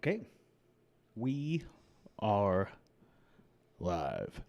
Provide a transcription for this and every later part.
Okay. We are live.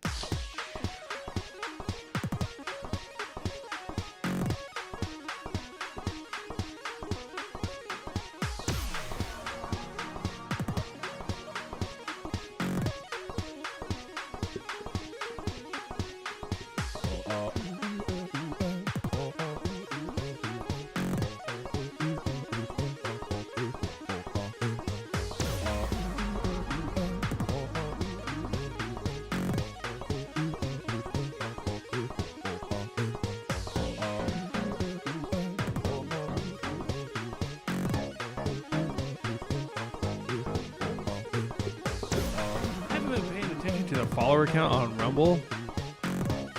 To the follower count on Rumble,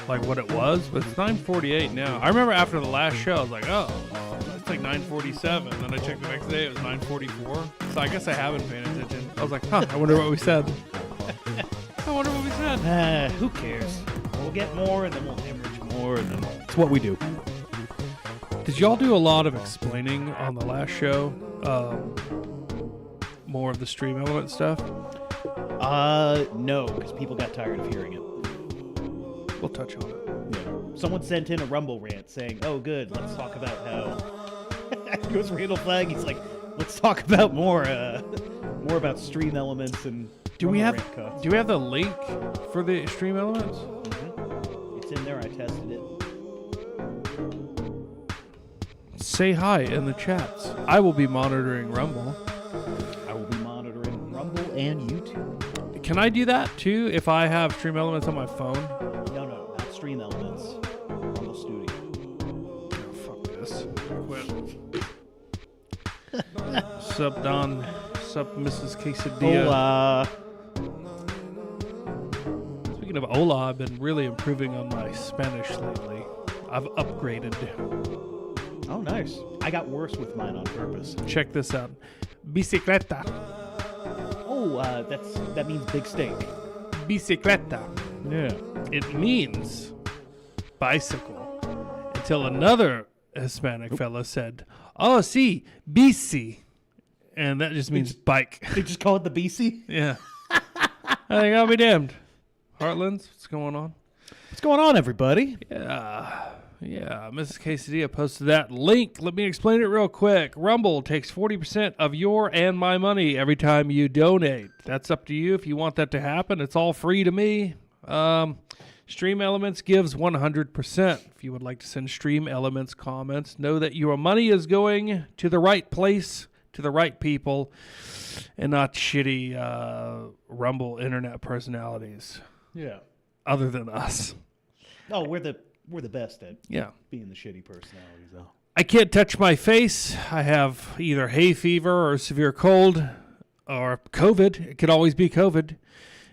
like what it was, but it's 948 now. I remember after the last show, I was like, oh, it's like 947. Then I checked the next day, it was 944. So I guess I haven't paid attention. I was like, huh, I wonder what we said. Who cares? We'll get more, and then we'll hemorrhage more, and then it's what we do. Did y'all do a lot of explaining on the last show? More of the stream element stuff? No, because people got tired of hearing it. We'll touch on it. Yeah. Someone sent in a Rumble rant saying, oh, good, let's talk about how... It goes Randall Flag, he's like, let's talk about more about stream elements and... Do we have the link for the stream elements? Mm-hmm. It's in there, I tested it. Say hi in the chats. I will be monitoring Rumble. I will be monitoring Rumble and YouTube. Can I do that too if I have Stream Elements on my phone? No, not Stream Elements. Rumble Studio. Oh, fuck this. Quit. Sup, Don? Sup, Mrs. Quesadilla? Hola. Speaking of hola, I've been really improving on my Spanish lately. I've upgraded. Oh, nice. I got worse with mine on purpose. Check this out. Bicicleta. Oh, that means big steak. Bicicleta. Yeah. It means bicycle. Until another Hispanic fella said, oh, sí, bici. And that just means bike. They just call it the BC? Yeah. I think I'll be damned. Heartlands, what's going on? What's going on, everybody? Yeah, Mrs. Quesadilla posted that link. Let me explain it real quick. Rumble takes 40% of your and my money every time you donate. That's up to you if you want that to happen. It's all free to me. Stream Elements gives 100%. If you would like to send Stream Elements comments, know that your money is going to the right place, to the right people, and not shitty Rumble internet personalities. Yeah. Other than us. Oh, we're the best at being the shitty personalities, though. I can't touch my face. I have either hay fever or severe cold or COVID. It could always be COVID.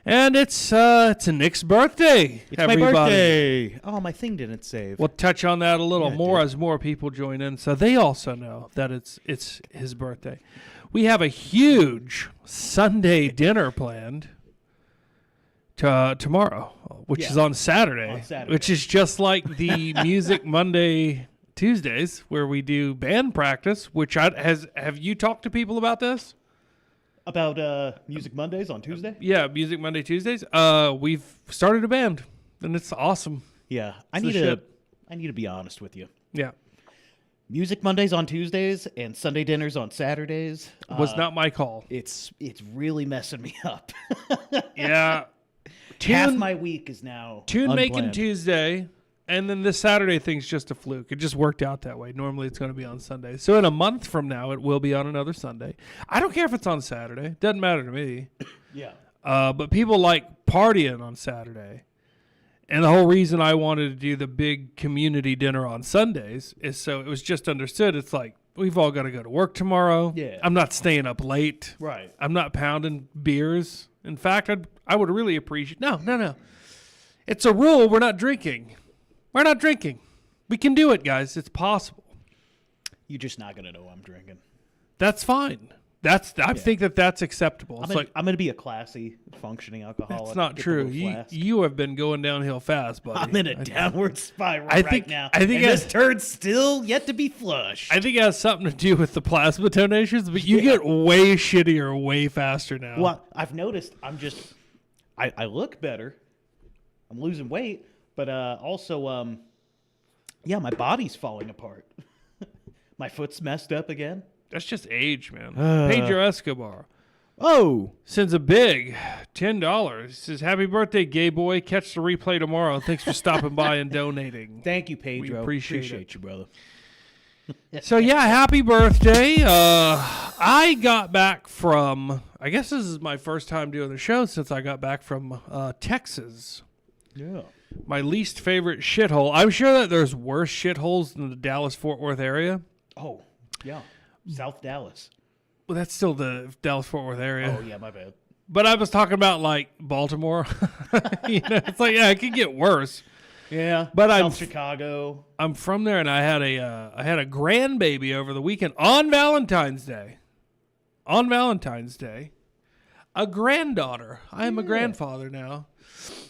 And it's Nick's birthday. It's everybody. my birthday. Oh, my thing didn't save. We'll touch on that a little more as more people join in, so they also know that it's his birthday. We have a huge Sunday dinner planned tomorrow, which is on Saturday, which is just like the Music Monday Tuesdays where we do band practice. Have you talked to people about this? About Music Mondays on Tuesday? Yeah, Music Monday Tuesdays. We've started a band, and it's awesome. Yeah, I need to be honest with you. Yeah. Music Mondays on Tuesdays and Sunday dinners on Saturdays was not my call. It's really messing me up. Yeah. Half my week is now Tune unplanned. making Tuesday, and then this Saturday thing's just a fluke. It just worked out that way. Normally it's going to be on Sunday. So in a month from now, it will be on another Sunday. I don't care if it's on Saturday. Doesn't matter to me. Yeah. But people like partying on Saturday. And the whole reason I wanted to do the big community dinner on Sundays is so it was just understood. It's like, we've all got to go to work tomorrow. Yeah. I'm not staying up late. Right. I'm not pounding beers. In fact, I would really appreciate... No. It's a rule. We're not drinking. We can do it, guys. It's possible. You're just not going to know I'm drinking. That's fine. I think that's acceptable. I'm gonna be a classy, functioning alcoholic. That's not true. You have been going downhill fast, buddy. I'm in a downward spiral now. I think this turd's still yet to be flushed. I think it has something to do with the plasma donations, but you get way shittier way faster now. Well, I've noticed I look better. I'm losing weight, but also my body's falling apart. My foot's messed up again. That's just age, man. Pedro Escobar sends a big $10. He says, "Happy birthday, gay boy. Catch the replay tomorrow. Thanks for stopping by and donating." Thank you, Pedro. We appreciate you, brother. So, happy birthday. I got back from, I guess this is my first time doing the show since I got back from Texas. Yeah. My least favorite shithole. I'm sure that there's worse shitholes in the Dallas-Fort Worth area. Oh, yeah. South Dallas. Well, that's still the Dallas-Fort Worth area. Oh, yeah, my bad. But I was talking about, like, Baltimore. It's like, it could get worse. Yeah, but South Chicago. I'm from there, and I had a grandbaby over the weekend on Valentine's Day. On Valentine's Day, a granddaughter. I am a grandfather now.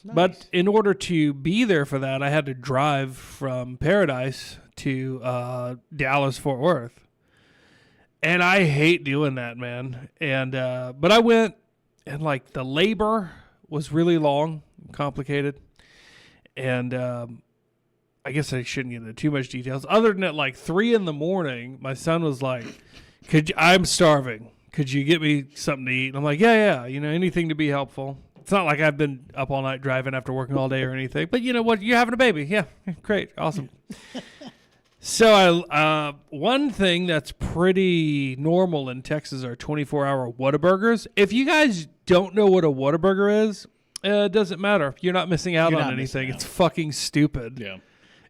Nice. But in order to be there for that, I had to drive from Paradise to Dallas-Fort Worth. And I hate doing that, man. And but I went, and like the labor was really long, complicated. And I guess I shouldn't get into too much details. Other than at like 3 a.m, my son was like, I'm starving. Could you get me something to eat? And I'm like, yeah, anything to be helpful. It's not like I've been up all night driving after working all day or anything. But you know what? You're having a baby. Yeah, great. Awesome. So one thing that's pretty normal in Texas are 24-hour Whataburgers. If you guys don't know what a Whataburger is, it doesn't matter. You're not missing out on anything. It's fucking stupid. Yeah.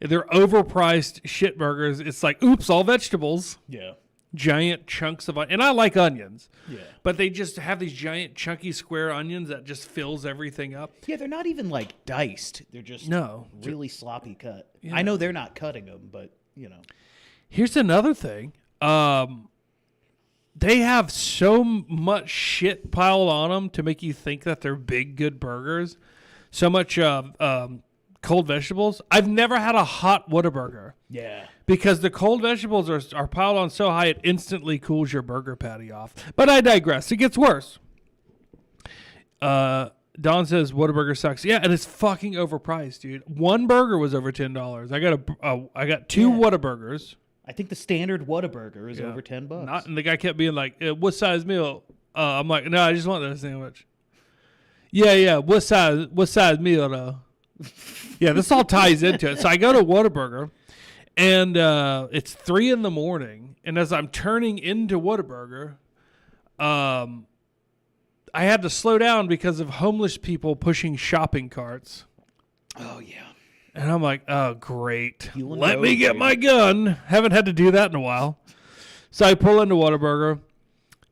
They're overpriced shit burgers. It's like, oops, all vegetables. Yeah. Giant chunks of and I like onions. Yeah. But they just have these giant chunky square onions that just fills everything up. Yeah, they're not even like diced. They're just really sloppy cut. Yeah. I know they're not cutting them, but Here's another thing. They have so much shit piled on them to make you think that they're big, good burgers. So much cold vegetables. I've never had a hot Whataburger. Yeah. Because the cold vegetables are piled on so high it instantly cools your burger patty off. But I digress. It gets worse. Don says Whataburger sucks. Yeah, and it's fucking overpriced, dude. One burger was over $10. I got 2 Whataburgers. I think the standard Whataburger is over $10. And the guy kept being like, "What size meal?" I'm like, "No, I just want that sandwich." Yeah. What size meal though? Yeah, this all ties into it. So I go to Whataburger, and it's 3 a.m, and as I'm turning into Whataburger, I had to slow down because of homeless people pushing shopping carts. Oh yeah. And I'm like, oh, great. Let me get my gun. Haven't had to do that in a while. So I pull into Whataburger,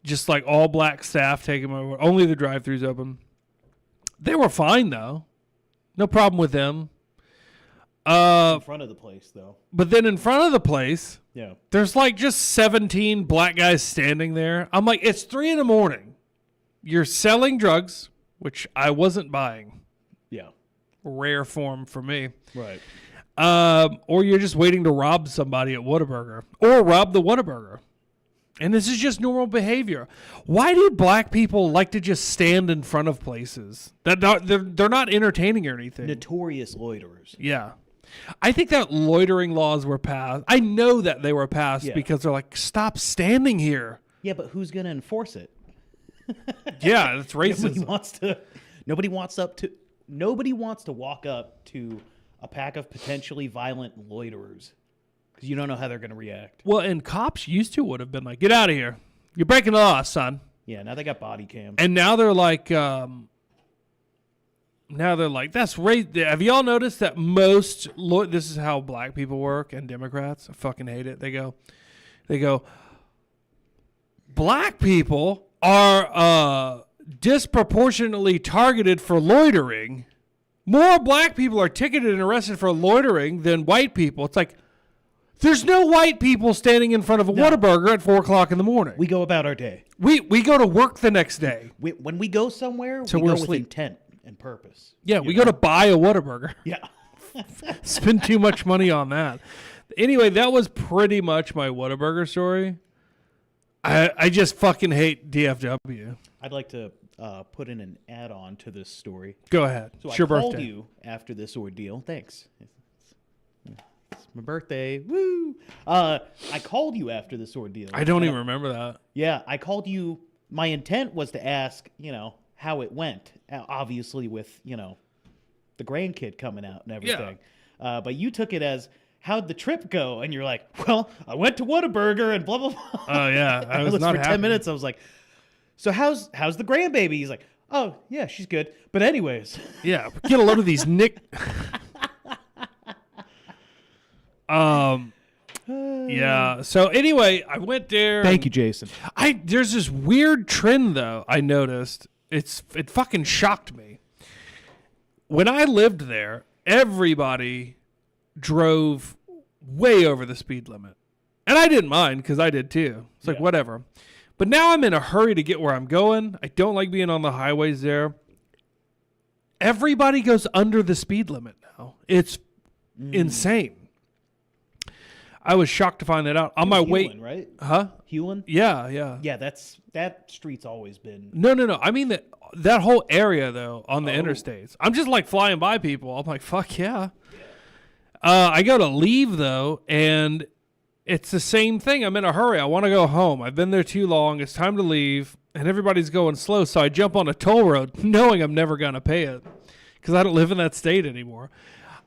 just like all black staff taking my order. Only the drive-thru's open. They were fine, though. No problem with them. In front of the place, though. But then in front of the place, there's like just 17 black guys standing there. I'm like, it's 3 a.m. You're selling drugs, which I wasn't buying. Yeah. Rare form for me. Right. Or you're just waiting to rob somebody at Whataburger. Or rob the Whataburger. And this is just normal behavior. Why do black people like to just stand in front of places? They're not entertaining or anything. Notorious loiterers. Yeah. I think that loitering laws were passed. I know that they were passed because they're like, stop standing here. Yeah, but who's going to enforce it? Yeah, that's racism. Nobody wants to walk up to a pack of potentially violent loiterers because you don't know how they're going to react. Well, and cops used to would have been like, get out of here. You're breaking the law, son. Yeah, now they got body cams. And now they're like, that's right. Have y'all noticed that this is how black people work and Democrats? I fucking hate it. They go, black people are disproportionately targeted for loitering. More black people are ticketed and arrested for loitering than white people. It's like There's no white people standing in front of a Whataburger at 4 o'clock in the morning. We go about our day. We go to work the next day. When we go somewhere, So we we're go with asleep. intent and purpose. Yeah, we go to buy a Whataburger. Yeah. Spend too much money on that. Anyway, that was pretty much my Whataburger story. I just fucking hate DFW. I'd like to put in an add-on to this story. Go ahead. So It's I your called birthday. you after this ordeal. Thanks. It's my birthday. Woo! I called you after this ordeal. I don't even remember that. Yeah, I called you. My intent was to ask, how it went. Obviously, with the grandkid coming out and everything. But you took it as, how'd the trip go? And you're like, well, I went to Whataburger and blah blah blah. Oh yeah, I was for not 10 happy. minutes. I was like, so how's the grandbaby? He's like, oh yeah, she's good. But anyways, Yeah, get a load of these Nick. Yeah. So anyway, I went there. thank you, Jason. There's this weird trend though. I noticed it fucking shocked me. When I lived there, everybody drove way over the speed limit, and I didn't mind because I did too. It's like whatever. But now I'm in a hurry to get where I'm going. I don't like being on the highways there. Everybody goes under the speed limit now. It's insane. I was shocked to find that out on my way. Hewlin, right? Huh? Hewlin? Yeah. Yeah, that street's always been. No. I mean that whole area though on the interstates. I'm just like flying by people. I'm like, fuck yeah. I go to leave though, and it's the same thing. I'm in a hurry. I want to go home. I've been there too long. It's time to leave, and everybody's going slow. So I jump on a toll road, knowing I'm never gonna pay it because I don't live in that state anymore.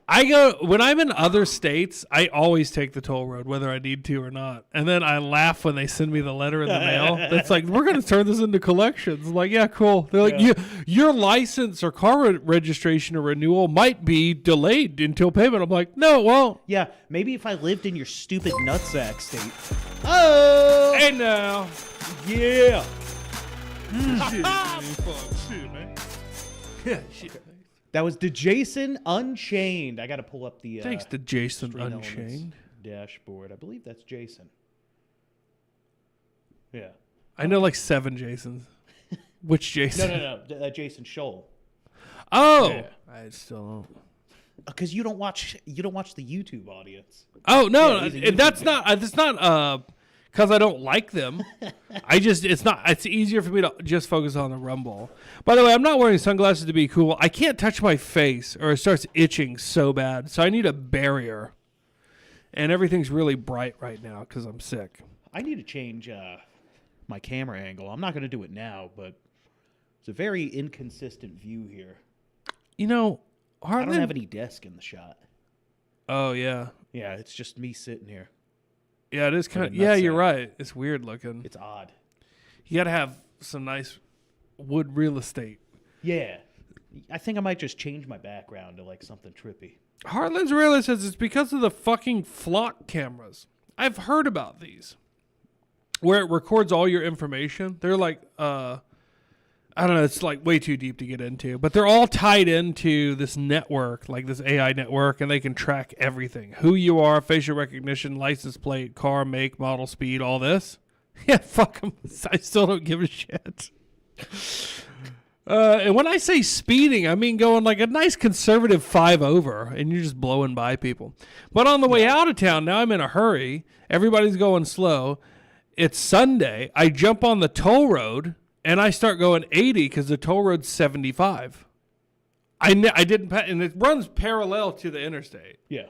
When I'm in other states, I always take the toll road, whether I need to or not. And then I laugh when they send me the letter in the mail. That's like, we're going to turn this into collections. I'm like, yeah, cool. They're like, your license or car registration or renewal might be delayed until payment. I'm like, no, it won't. Yeah, maybe if I lived in your stupid nutsack state. Oh! Hey, now. Yeah! Shit, man. Yeah, shit. That was the Jason Unchained. I got to pull up the Thanks to Jason Street Elements Unchained. dashboard. I believe that's Jason. Yeah. I know like 7 Jasons. Which Jason? No. Jason Scholl. Oh, Yeah. I still don't. Because you don't watch the YouTube audience. Oh no, Yeah, he's a that's YouTube not. It's not because I don't like them. It's easier for me to just focus on the Rumble. By the way, I'm not wearing sunglasses to be cool. I can't touch my face or it starts itching so bad. So I need a barrier. And everything's really bright right now because I'm sick. I need to change my camera angle. I'm not going to do it now, but it's a very inconsistent view here. You know, I don't have any desk in the shot. Oh yeah, Yeah, it's just me sitting here. yeah. It is kind of. Like a Yeah, you're nutsack. right. It's weird looking. It's odd. You got to have some nice wood real estate. Yeah. I think I might just change my background to like something trippy. Heartland's Realtor says it's because of the fucking flock cameras. I've heard about these. Where it records all your information. They're like, I don't know, it's like way too deep to get into. But they're all tied into this network, like this AI network, and they can track everything. Who you are, facial recognition, license plate, car, make, model, speed, all this. Yeah, fuck them. I still don't give a shit. And when I say speeding, I mean going like a nice conservative 5 over, and you're just blowing by people. But on the way out of town, now I'm in a hurry. Everybody's going slow. It's Sunday. I jump on the toll road, and I start going 80 because the toll road's 75. I didn't, and it runs parallel to the interstate. Yeah.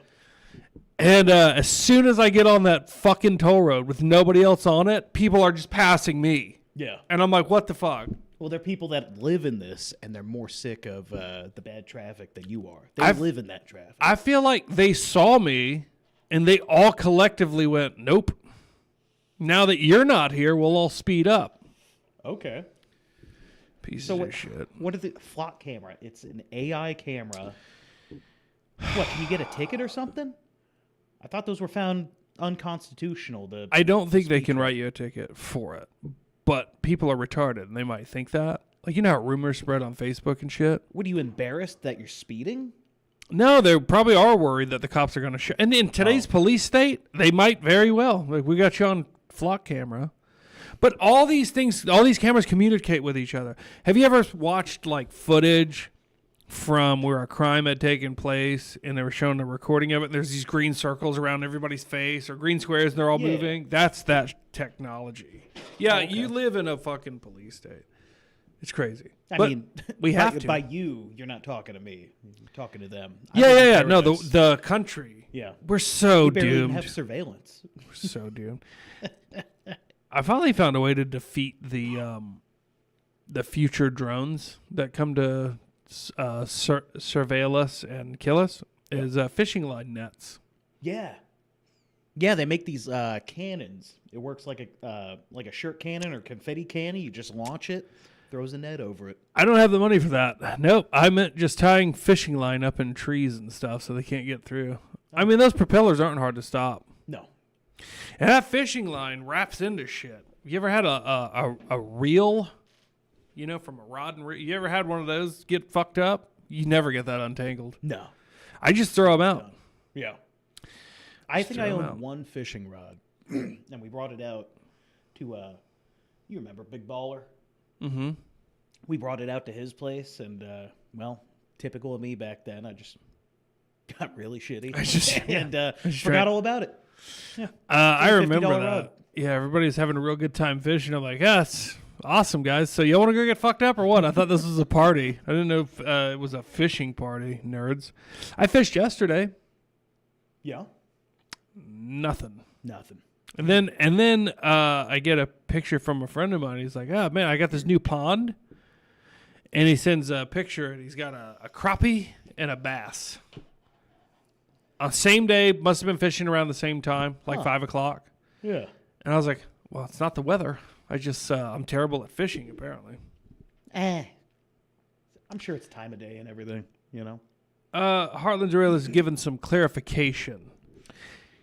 And as soon as I get on that fucking toll road with nobody else on it, people are just passing me. Yeah. And I'm like, what the fuck? Well, there are people that live in this, and they're more sick of the bad traffic than you are. They live in that traffic. I feel like they saw me, and they all collectively went, nope. Now that you're not here, we'll all speed up. Okay. Pieces So of shit. what is it? Flock camera. It's an AI camera. What, can you get a ticket or something? I thought those were found unconstitutional. I don't think they can write you a ticket for it, but people are retarded, and they might think that. Like, you know how rumors spread on Facebook and shit? What, are you embarrassed that you're speeding? No, they probably are worried that the cops are going to show. And in today's police state, they might very well. Like, we got you on flock camera. But all these things, all these cameras communicate with each other. Have you ever watched, like, footage from where a crime had taken place and they were showing a recording of it? There's these green circles around everybody's face or green squares and they're all moving. That's that technology. Yeah, you live in a fucking police state. It's crazy. I mean, we have to. By you, you're not talking to me. You're talking to them. Yeah. No, the country. Yeah. We're so we barely doomed. have surveillance. We're so doomed. I finally found a way to defeat the future drones that come to surveil us and kill us. Is fishing line nets. Yeah. Yeah, they make these cannons. It works like a shirt cannon or confetti cannon. You just launch it, throws a net over it. I don't have the money for that. Nope. I meant just tying fishing line up in trees and stuff so they can't get through. I mean, those propellers aren't hard to stop. No. And that fishing line wraps into shit. You ever had a reel, from a rod and reel? You ever had one of those get fucked up? You never get that untangled. No. I just throw them out. No. Yeah. I think I owned one fishing rod, and we brought it out to, you remember Big Baller? Mm-hmm. We brought it out to his place, and, typical of me back then, I just got really shitty and forgot all about it. Yeah. I remember that. Rod. Yeah, everybody's having a real good time fishing. I'm like, that's awesome, guys. So y'all want to go get fucked up or what? I thought this was a party. I didn't know if it was a fishing party, nerds. I fished yesterday. Yeah. Nothing. And then I get a picture from a friend of mine. He's like, oh, man, I got this new pond. And he sends a picture, and he's got a crappie and a bass. On the same day, must have been fishing around the same time, like 5 o'clock. Yeah. And I was like, well, it's not the weather. I just, I'm terrible at fishing, apparently. I'm sure it's time of day and everything, Heartland Rail is given some clarification.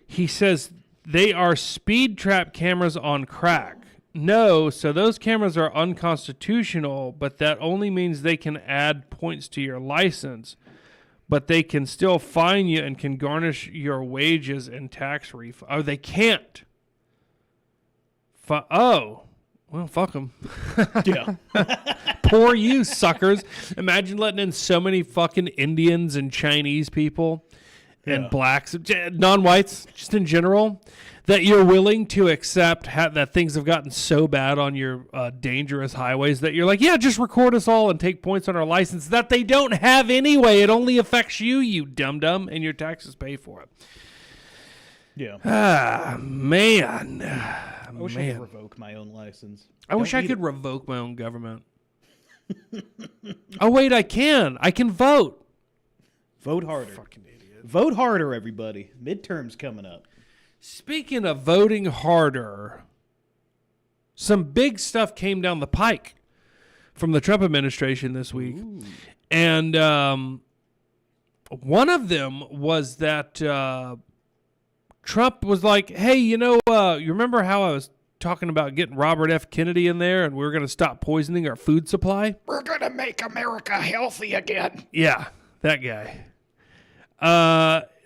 He says they are speed trap cameras on crack. No, so those cameras are unconstitutional, but that only means they can add points to your license. But they can still fine you and can garnish your wages and tax refund. Oh, they can't. Well, fuck them. Yeah. Poor you, suckers. Imagine letting in so many fucking Indians and Chinese people and blacks, non-whites, just in general, that you're willing to accept that things have gotten so bad on your dangerous highways that you're like, yeah, just record us all and take points on our license that they don't have anyway. It only affects you, you dum-dum, and your taxes pay for it. Yeah. Ah, man. I wish I could revoke my own license. I wish I could revoke my own government. Oh, wait, I can. I can vote. Vote harder. Fucking idiot. Vote harder, everybody. Midterms coming up. Speaking of voting harder, some big stuff came down the pike from the Trump administration this week. Ooh. And one of them was that Trump was like, hey, you remember how I was talking about getting Robert F. Kennedy in there and we were going to stop poisoning our food supply? We're going to make America healthy again. Yeah, that guy.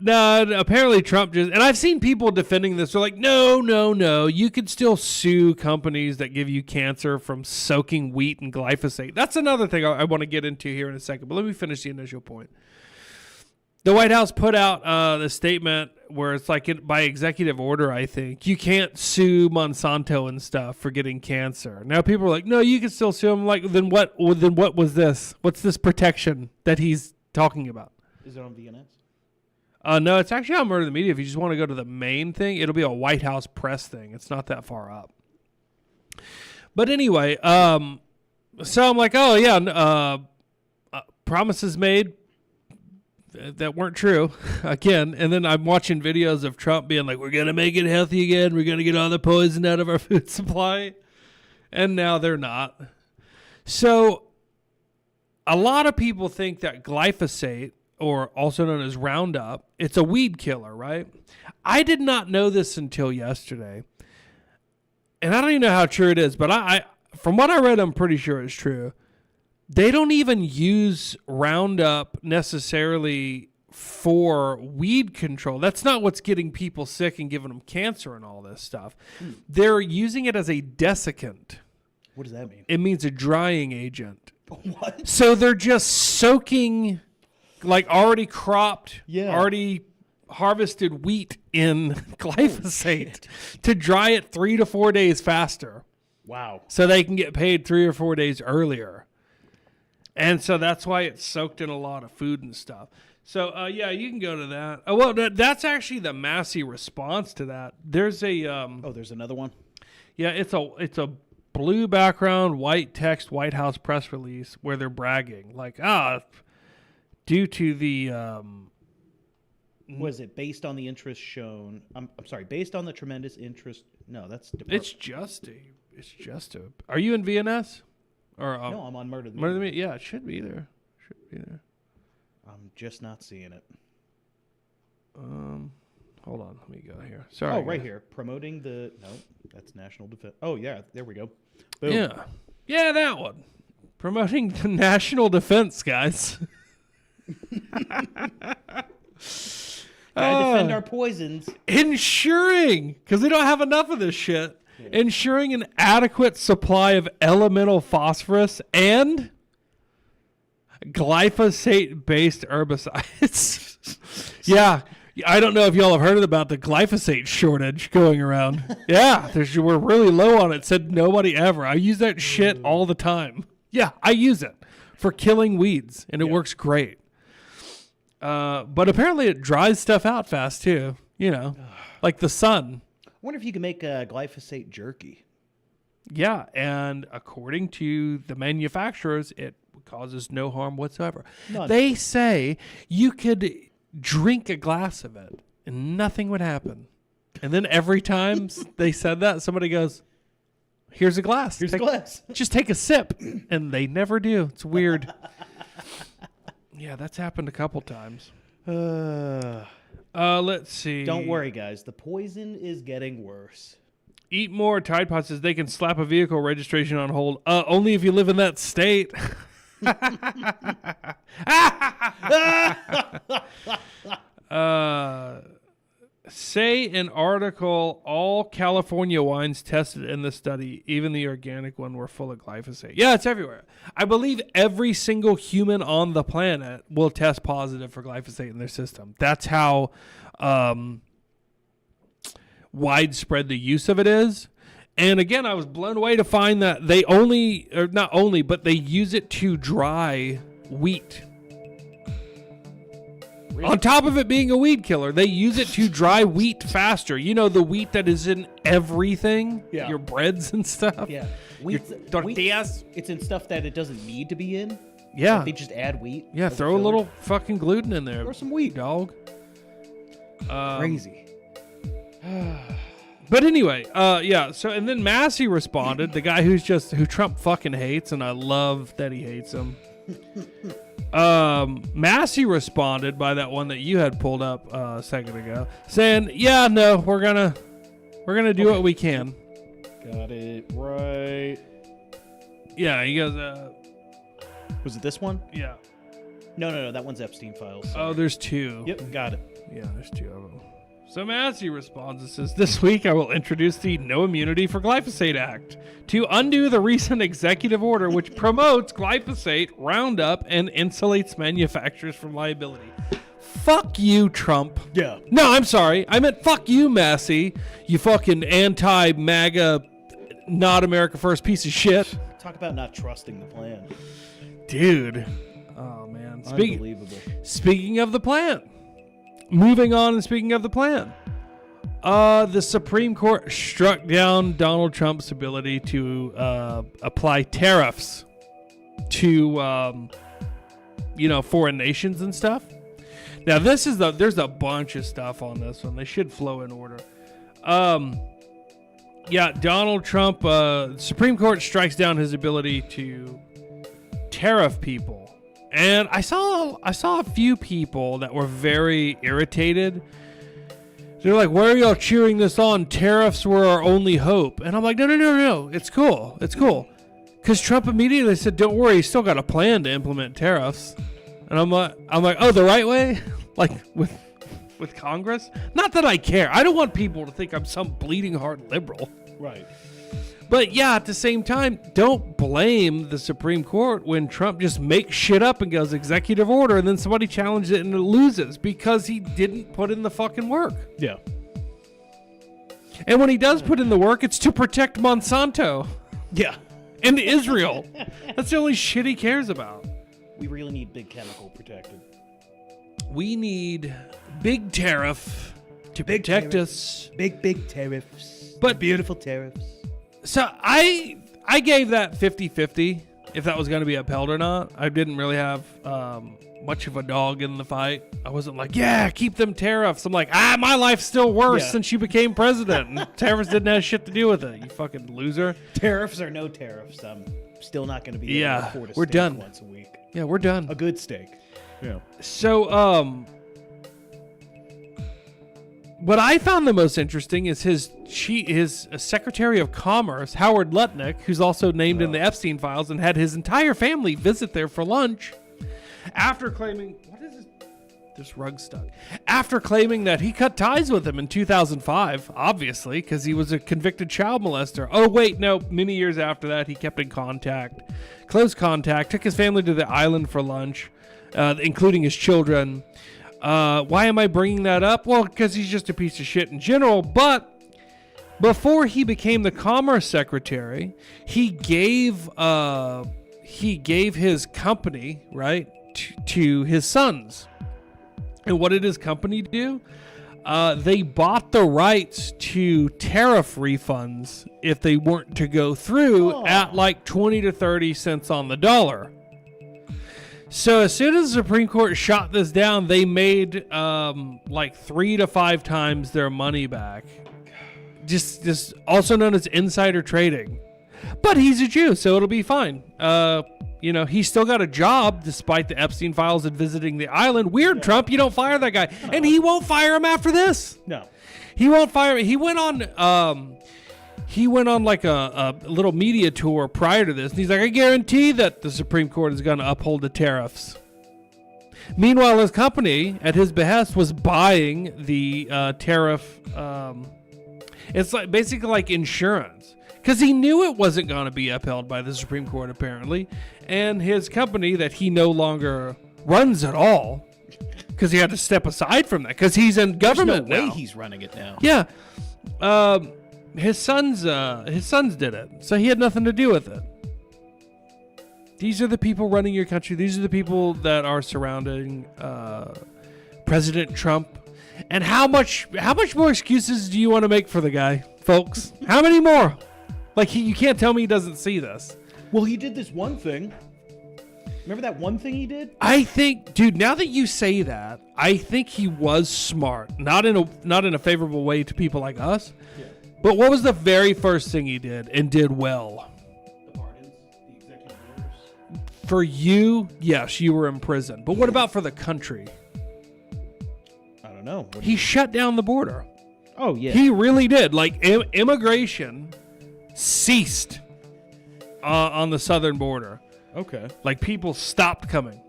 No, apparently Trump just, and I've seen people defending this. They're like, no, you could still sue companies that give you cancer from soaking wheat in glyphosate. That's another thing I want to get into here in a second, but let me finish the initial point. The White House put out the statement where it's like by executive order, I think, you can't sue Monsanto and stuff for getting cancer. Now people are like, no, you can still sue them. Like, then what was this? What's this protection that he's talking about? Is it on VNS? No, it's actually on Murder the Media. If you just want to go to the main thing, it'll be a White House press thing. It's not that far up. But anyway, so I'm like, oh, yeah, promises made that weren't true again. And then I'm watching videos of Trump being like, we're going to make it healthy again. We're going to get all the poison out of our food supply. And now they're not. So a lot of people think that glyphosate, or also known as Roundup, it's a weed killer, right? I did not know this until yesterday. And I don't even know how true it is, but I from what I read, I'm pretty sure it's true. They don't even use Roundup necessarily for weed control. That's not what's getting people sick and giving them cancer and all this stuff. They're using it as a desiccant. What does that mean? It means a drying agent. What? So they're just soaking like already cropped, already harvested wheat in glyphosate to dry it 3 to 4 days faster. Wow. So they can get paid 3 or 4 days earlier. And so that's why it's soaked in a lot of food and stuff. So, yeah, you can go to that. Oh, well, that's actually the Massey response to that. There's a... there's another one? Yeah, it's a blue background, white text, White House press release where they're bragging. Like, due to the... Was it based on the interest shown? I'm sorry, based on the tremendous interest... No, that's... It's just a... Are you in VNS? Or, no, I'm on MurderTheMedia. MurderTheMedia? Yeah, it should be there. I'm just not seeing it. Hold on, let me go here. Sorry. Oh, right here. Promoting the... No, that's National Defense. Oh, yeah, there we go. Boom. Yeah. Yeah, that one. Promoting the national defense, guys. Gotta defend our poisons. Ensuring, because we don't have enough of this shit, ensuring an adequate supply of elemental phosphorus and glyphosate-based herbicides. Yeah, I don't know if y'all have heard about the glyphosate shortage going around. Yeah, we're really low on it. Said nobody ever. I use that shit all the time. Yeah, I use it for killing weeds, and it works great. But apparently it dries stuff out fast, too. You know, like the sun. I wonder if you can make glyphosate jerky. Yeah, and according to the manufacturers, it causes no harm whatsoever. None. They say you could drink a glass of it and nothing would happen. And then every time they said that, somebody goes, here's a glass. Here's a glass. Just take a sip. And they never do. It's weird. Yeah, that's happened a couple times. Let's see. Don't worry, guys. The poison is getting worse. Eat more. Tide Pod says they can slap a vehicle registration on hold. Only if you live in that state. Say in article, all California wines tested in the study, even the organic one, were full of glyphosate. Yeah, it's everywhere. I believe every single human on the planet will test positive for glyphosate in their system. That's how widespread the use of it is. And again, I was blown away to find that they but they use it to dry wheat. Really? On top of it being a weed killer, they use it to dry wheat faster. You know, the wheat that is in everything, your breads and stuff. Yeah, tortillas. It's in stuff that it doesn't need to be in. Yeah, like they just add wheat. Yeah, throw a little fucking gluten in there. Throw some wheat, dog. Crazy. But anyway, yeah. So and then Massey responded, the guy who Trump fucking hates, and I love that he hates him. Massey responded by that one that you had pulled up a second ago, saying, "Yeah, no, we're gonna do what we can." Got it right. Yeah, he goes. Was it this one? Yeah. No, that one's Epstein files. Oh, there's two. Yep, got it. Yeah, there's two of them. So Massey responds and says, "This week I will introduce the No Immunity for Glyphosate Act to undo the recent executive order which promotes glyphosate, Roundup, and insulates manufacturers from liability." Fuck you, Trump. Yeah. No, I'm sorry. I meant fuck you, Massey. You fucking anti-MAGA, not America First piece of shit. Talk about not trusting the plan. Dude. Oh, man. Unbelievable. Speaking of the plan. Moving on and speaking of the plan, the Supreme Court struck down Donald Trump's ability to apply tariffs to, foreign nations and stuff. Now, there's a bunch of stuff on this one. They should flow in order. Yeah, Donald Trump, Supreme Court strikes down his ability to tariff people. And I saw a few people that were very irritated. They're like, "Why are y'all cheering this on? Tariffs were our only hope." And I'm like, no. It's cool. Because Trump immediately said, "Don't worry, he's still got a plan to implement tariffs." And I'm like, oh, the right way? like with Congress. Not that I care. I don't want people to think I'm some bleeding heart liberal. Right. But yeah, at the same time, don't blame the Supreme Court when Trump just makes shit up and goes executive order and then somebody challenges it and it loses because he didn't put in the fucking work. Yeah. And when he does put in the work, it's to protect Monsanto Yeah. and Israel. That's the only shit he cares about. We really need big chemical protected. We need big tariff to protect us. Big tariffs. But beautiful tariffs. So I gave that 50-50 if that was going to be upheld or not. I didn't really have much of a dog in the fight. I wasn't like, yeah, keep them tariffs. I'm like, my life's still worse since you became president. And tariffs didn't have shit to do with it. You fucking loser. Tariffs or no tariffs, I'm still not going to be able to afford a we're steak done. once a week. Yeah, we're done. A good steak. Yeah. So, what I found the most interesting is his Secretary of Commerce, Howard Lutnick, who's also named in the Epstein files and had his entire family visit there for lunch after claiming, what is this rug stuck? After claiming that he cut ties with him in 2005, obviously, because he was a convicted child molester. Oh, wait, no, many years after that, he kept in contact, close contact, took his family to the island for lunch, including his children. Why am I bringing that up? Well, because he's just a piece of shit in general. But before he became the Commerce Secretary, he gave his company, right, to his sons. And what did his company do? They bought the rights to tariff refunds if they weren't to go through at like 20 to 30 cents on the dollar. So as soon as the Supreme Court shot this down, they made like 3 to 5 times their money back. Just also known as insider trading. But he's a Jew, so it'll be fine. He's still got a job despite the Epstein files and visiting the island. Weird, Trump, you don't fire that guy. And he won't fire him after this. No. He won't fire him. He went on like a little media tour prior to this, and he's like, I guarantee that the Supreme Court is going to uphold the tariffs. Meanwhile, his company, at his behest, was buying the tariff. It's like basically like insurance, because he knew it wasn't going to be upheld by the Supreme Court, apparently, and his company that he no longer runs at all, because he had to step aside from that, because he's in government now. There's no way he's running it now. Yeah. His sons did it, so he had nothing to do with it. These are the people running your country. These are the people that are surrounding President Trump. And how much more excuses do you want to make for the guy, folks? How many more? Like, you can't tell me he doesn't see this. Well, he did this one thing. Remember that one thing he did? I think, dude, now that you say that, I think he was smart. Not in a favorable way to people like us. Yeah. But what was the very first thing he did and did well? The pardons, the executive orders. For you, yes, you were in prison. But what about for the country? I don't know. He shut down the border. Oh, yeah. He really did. Like, immigration ceased on the southern border. Okay. Like, people stopped coming.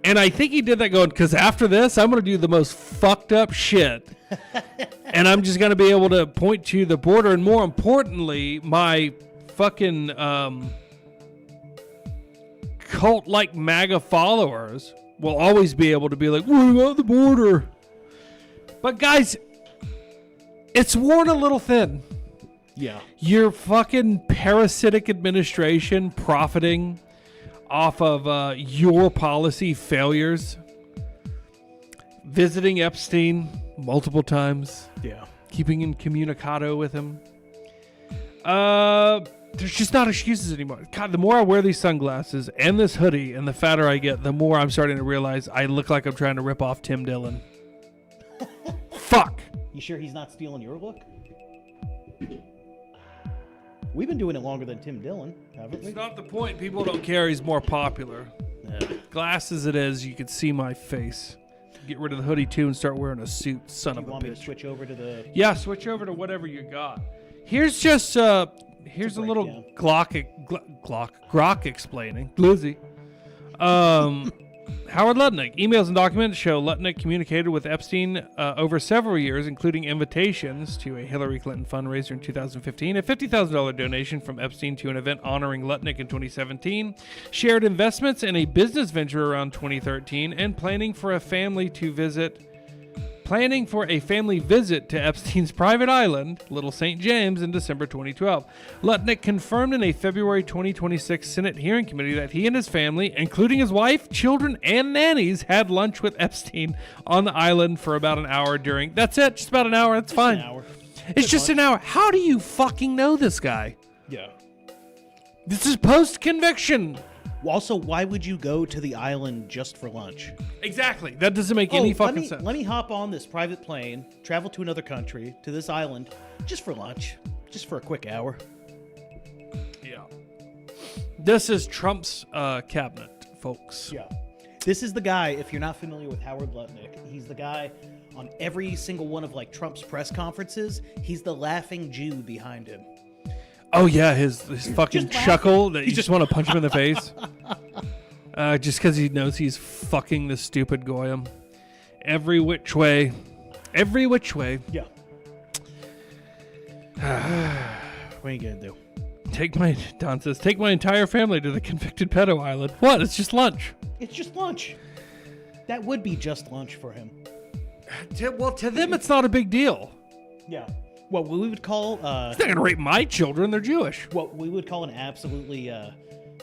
And I think he did that going, because after this, I'm going to do the most fucked up shit. And I'm just going to be able to point to the border. And more importantly, my fucking cult-like MAGA followers will always be able to be like, what about the border? But guys, it's worn a little thin. Yeah. Your fucking parasitic administration profiting off of your policy failures. Visiting Epstein multiple times. Yeah. Keeping in communicado with him. There's just not excuses anymore. God, the more I wear these sunglasses and this hoodie and the fatter I get, the more I'm starting to realize I look like I'm trying to rip off Tim Dillon. Fuck. You sure he's not stealing your look? We've been doing it longer than Tim Dillon, haven't we? It's not the point. People don't care. He's more popular. Yeah. Glasses it is. You can see my face. Get rid of the hoodie too and start wearing a suit, son of a You want me to bitch. switch over to the... Yeah, switch over to whatever you got. Here's just here's a little Grok explaining. Glizzy. Howard Lutnick. Emails and documents show Lutnick communicated with Epstein over several years, including invitations to a Hillary Clinton fundraiser in 2015, a $50,000 donation from Epstein to an event honoring Lutnick in 2017, shared investments in a business venture around 2013, and planning for a family visit to Epstein's private island, Little St. James, in December 2012. Lutnick confirmed in a February 2026 Senate hearing committee that he and his family, including his wife, children, and nannies, had lunch with Epstein on the island for about an hour during... That's it, just about an hour, that's fine. An hour. It's just an hour. How do you fucking know this guy? Yeah. This is post-conviction. Also, why would you go to the island just for lunch? Exactly. That doesn't make any fucking sense. Let me hop on this private plane, travel to another country, to this island, just for lunch. Just for a quick hour. Yeah. This is Trump's cabinet, folks. Yeah. This is the guy, if you're not familiar with Howard Lutnick, he's the guy on every single one of like Trump's press conferences. He's the laughing Jew behind him. Oh yeah, his fucking Just chuckle that you just want to punch him in the face. Just because he knows he's fucking the stupid goyim. Every which way. Every which way. Yeah. What are you gonna do? Don says, take my entire family to the convicted pedo island. What? It's just lunch. It's just lunch. That would be just lunch for him. Well, to them, it's not a big deal. Yeah. What we would call He's not gonna rape my children. They're Jewish. what we would call an absolutely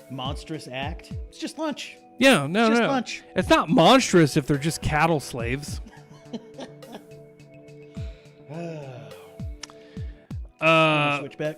monstrous act. It's just lunch. Yeah, no, Just no. lunch. It's not monstrous if they're just cattle slaves. Switch back.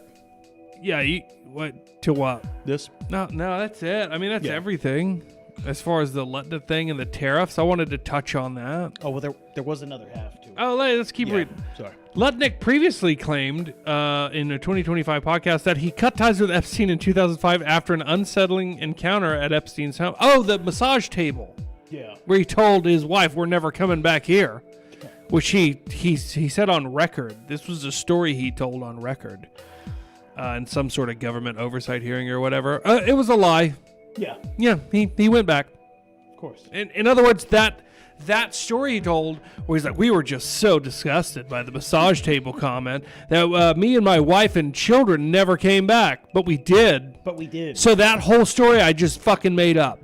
Yeah, what to what? This. No, that's it. I mean, that's Yeah. everything. As far as the Lutnick thing and the tariffs, I wanted to touch on that. Oh well, there was another half to it. Oh, let's keep reading. Sorry. Lutnick previously claimed in a 2025 podcast that he cut ties with Epstein in 2005 after an unsettling encounter at Epstein's home. Oh, the massage table. Yeah. Where he told his wife, "We're never coming back here," which he said on record. This was a story he told on record in some sort of government oversight hearing or whatever. It was a lie. Yeah. Yeah, he went back. Of course. In other words, that story he told, where he's like, we were just so disgusted by the massage table comment that me and my wife and children never came back, but we did. But we did. So that whole story I just fucking made up.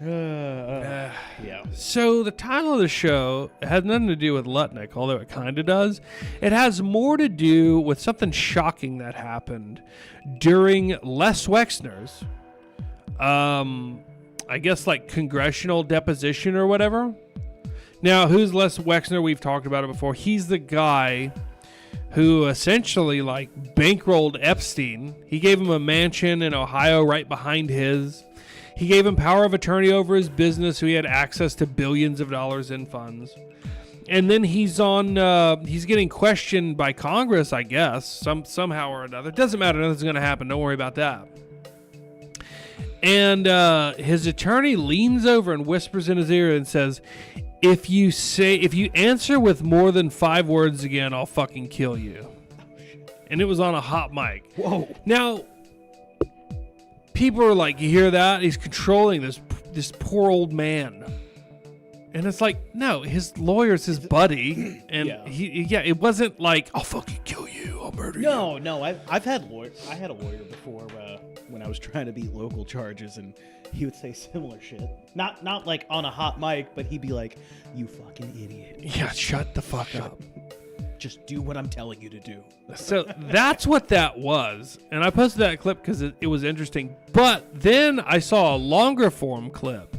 Yeah. So the title of the show has nothing to do with Lutnick, although it kind of does. It has more to do with something shocking that happened during Les Wexner's, I guess like congressional deposition or whatever. Now, who's Les Wexner? We've talked about it before. He's the guy who essentially like bankrolled Epstein. He gave him a mansion in Ohio right behind his. He gave him power of attorney over his business, so he had access to billions of dollars in funds. And then he's getting questioned by Congress, I guess, somehow or another. It doesn't matter. Nothing's going to happen. Don't worry about that. And his attorney leans over and whispers in his ear and says, if you answer with more than 5 words again, I'll fucking kill you. And it was on a hot mic. Whoa. Now, people are like, you hear that? He's controlling this poor old man. And it's like, no, his lawyer's his buddy. And it wasn't like, I'll fucking kill you. I'll murder you. No, I've had lawyers. I had a lawyer before when I was trying to beat local charges, and he would say similar shit. Not like on a hot mic, but he'd be like, you fucking idiot. Yeah, shut the fuck up. Just do what I'm telling you to do. So that's what that was. And I posted that clip because it was interesting. But then I saw a longer form clip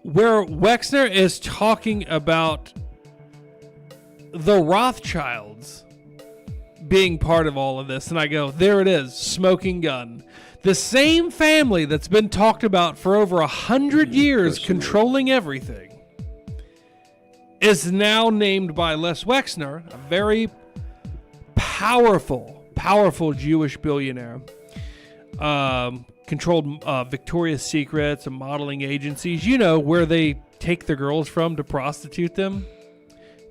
where Wexner is talking about the Rothschilds being part of all of this. And I go, there it is, smoking gun. The same family that's been talked about for over 100 years, controlling everything, is now named by Les Wexner, a very powerful Jewish billionaire. Controlled Victoria's Secrets and modeling agencies, where they take the girls from to prostitute them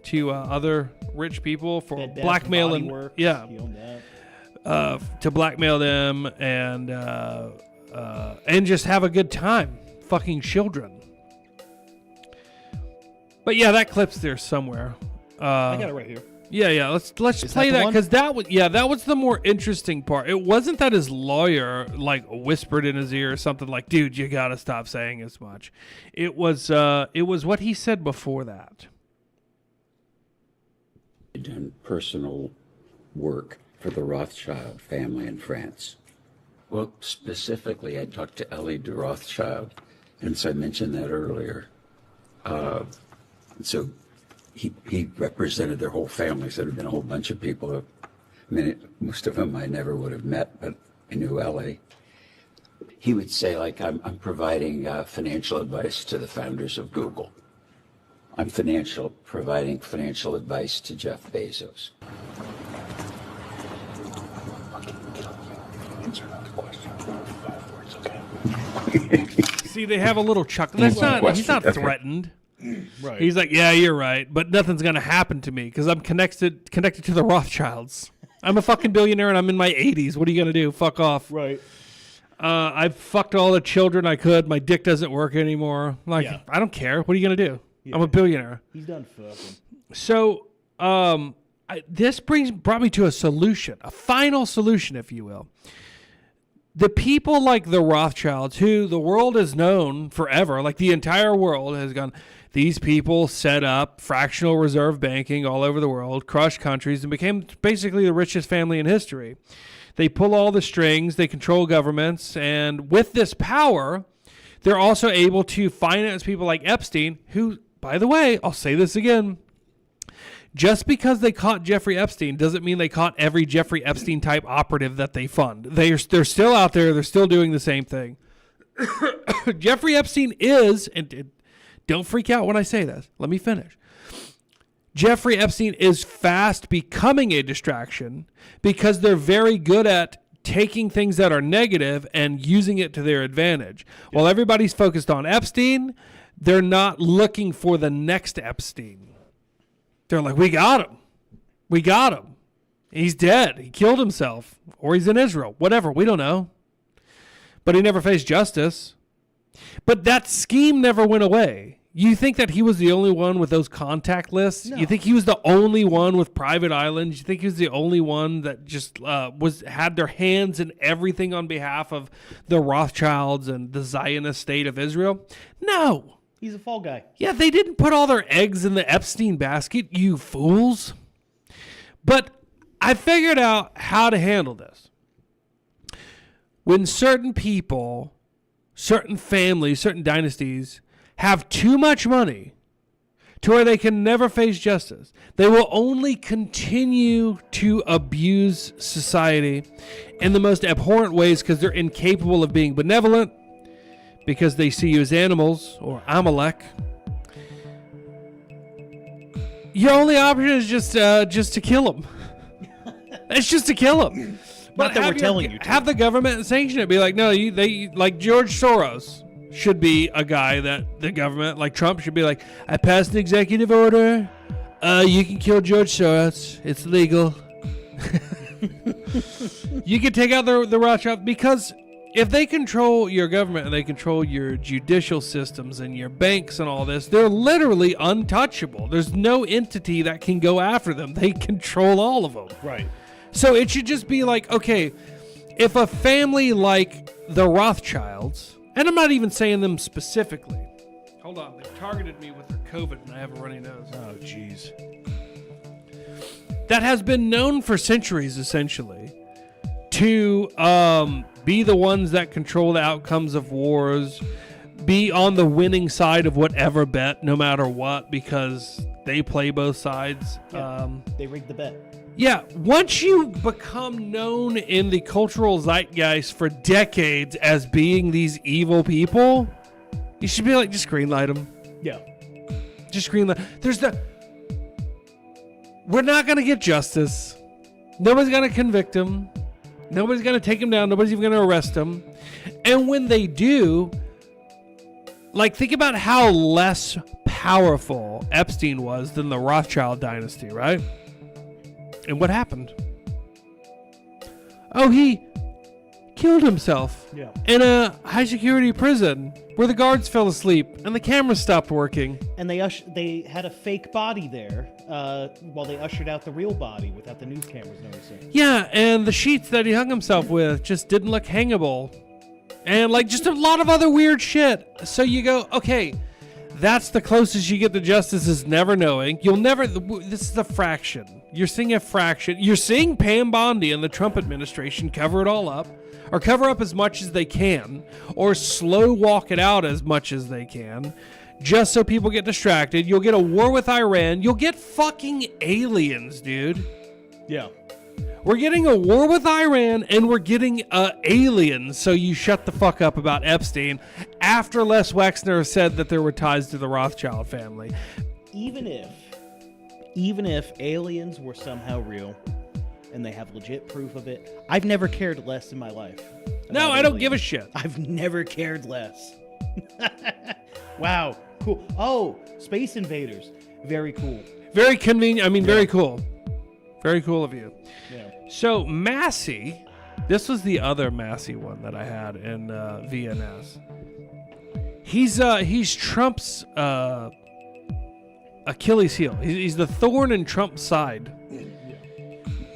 to other rich people for blackmail and work. yeah. He owned that. to blackmail them and just have a good time fucking children. But yeah, that clip's there somewhere. I got it right here. Yeah. Let's play that because that was the more interesting part. It wasn't that his lawyer like whispered in his ear or something like, "Dude, you gotta stop saying as much." It was what he said before that. Done personal work for the Rothschild family in France. Well, specifically, I talked to Ellie de Rothschild, and so I mentioned that earlier. So he represented their whole family. So there had been a whole bunch of people. Most of them I never would have met, but I knew Ellie. He would say, like, I'm providing financial advice to the founders of Google. I'm providing financial advice to Jeff Bezos. See, they have a little chuckle. He's not threatened. Right. He's like, yeah, you're right, but nothing's gonna happen to me because I'm connected to the Rothschilds. I'm a fucking billionaire and I'm in my 80s. What are you gonna do? Fuck off. Right. I've fucked all the children I could. My dick doesn't work anymore. Like, Yeah. I don't care. What are you gonna do? Yeah. I'm a billionaire. He's done fucking. So, this brought me to a solution, a final solution, if you will. The people like the Rothschilds, who the world has known forever, like the entire world has gone, these people set up fractional reserve banking all over the world, crushed countries, and became basically the richest family in history. They pull all the strings, they control governments, and with this power, they're also able to finance people like Epstein, who, by the way, I'll say this again, just because they caught Jeffrey Epstein doesn't mean they caught every Jeffrey Epstein type operative that they fund. They're still out there. They're still doing the same thing. Jeffrey Epstein is, and don't freak out when I say this. Let me finish. Jeffrey Epstein is fast becoming a distraction because they're very good at taking things that are negative and using it to their advantage. Yeah. While everybody's focused on Epstein, they're not looking for the next Epstein. They're like, we got him. He's dead. He killed himself. Or he's in Israel. Whatever. We don't know. But he never faced justice. But that scheme never went away. You think that he was the only one with those contact lists? No. You think he was the only one with private islands? You think he was the only one that just had their hands in everything on behalf of the Rothschilds and the Zionist state of Israel? No. He's a fall guy. Yeah, they didn't put all their eggs in the Epstein basket, you fools. But I figured out how to handle this. When certain people, certain families, certain dynasties have too much money to where they can never face justice, they will only continue to abuse society in the most abhorrent ways because they're incapable of being benevolent, because they see you as animals or Amalek. Your only option is just to kill them. It's just to kill them. Not that we're telling you to. Have the government sanction it. Be like, no, they like George Soros should be a guy that the government, like Trump, should be like, I passed an executive order. You can kill George Soros. It's legal. You can take out the Rothschild because if they control your government and they control your judicial systems and your banks and all this, they're literally untouchable. There's no entity that can go after them. They control all of them. Right. So it should just be like, okay, if a family like the Rothschilds, and I'm not even saying them specifically. Hold on. They've targeted me with their COVID and I have a runny nose. Oh, jeez. That has been known for centuries, essentially, to be the ones that control the outcomes of wars, be on the winning side of whatever bet, no matter what, because they play both sides. Yeah, they rigged the bet. Yeah, once you become known in the cultural zeitgeist for decades as being these evil people, you should be like, just greenlight them. Yeah. Just greenlight. We're not going to get justice. Nobody's going to convict him. Nobody's going to take him down. Nobody's even going to arrest him. And when they do, like, think about how less powerful Epstein was than the Rothschild dynasty, right? And what happened? Oh, he killed himself Yeah. in a high security prison where the guards fell asleep and the cameras stopped working. And they had a fake body there while they ushered out the real body without the news cameras noticing. Yeah, and the sheets that he hung himself with just didn't look hangable. And like just a lot of other weird shit. So you go, okay, that's the closest you get to justice, is never knowing. You'll never, this is a fraction. You're seeing a fraction. You're seeing Pam Bondi and the Trump administration cover it all up, or cover up as much as they can, or slow walk it out as much as they can, just so people get distracted. You'll get a war with Iran. You'll get fucking aliens, dude. Yeah. We're getting a war with Iran, and we're getting aliens, so you shut the fuck up about Epstein after Les Wexner said that there were ties to the Rothschild family. Even if aliens were somehow real and they have legit proof of it, I've never cared less in my life. No, I don't give a shit. I've never cared less. Wow, cool. Oh, Space Invaders. Very cool. Very convenient. I mean, very cool. Very cool of you. Yeah. So, Massey, this was the other Massey one that I had in VNS. He's Trump's Achilles heel. He's the thorn in Trump's side.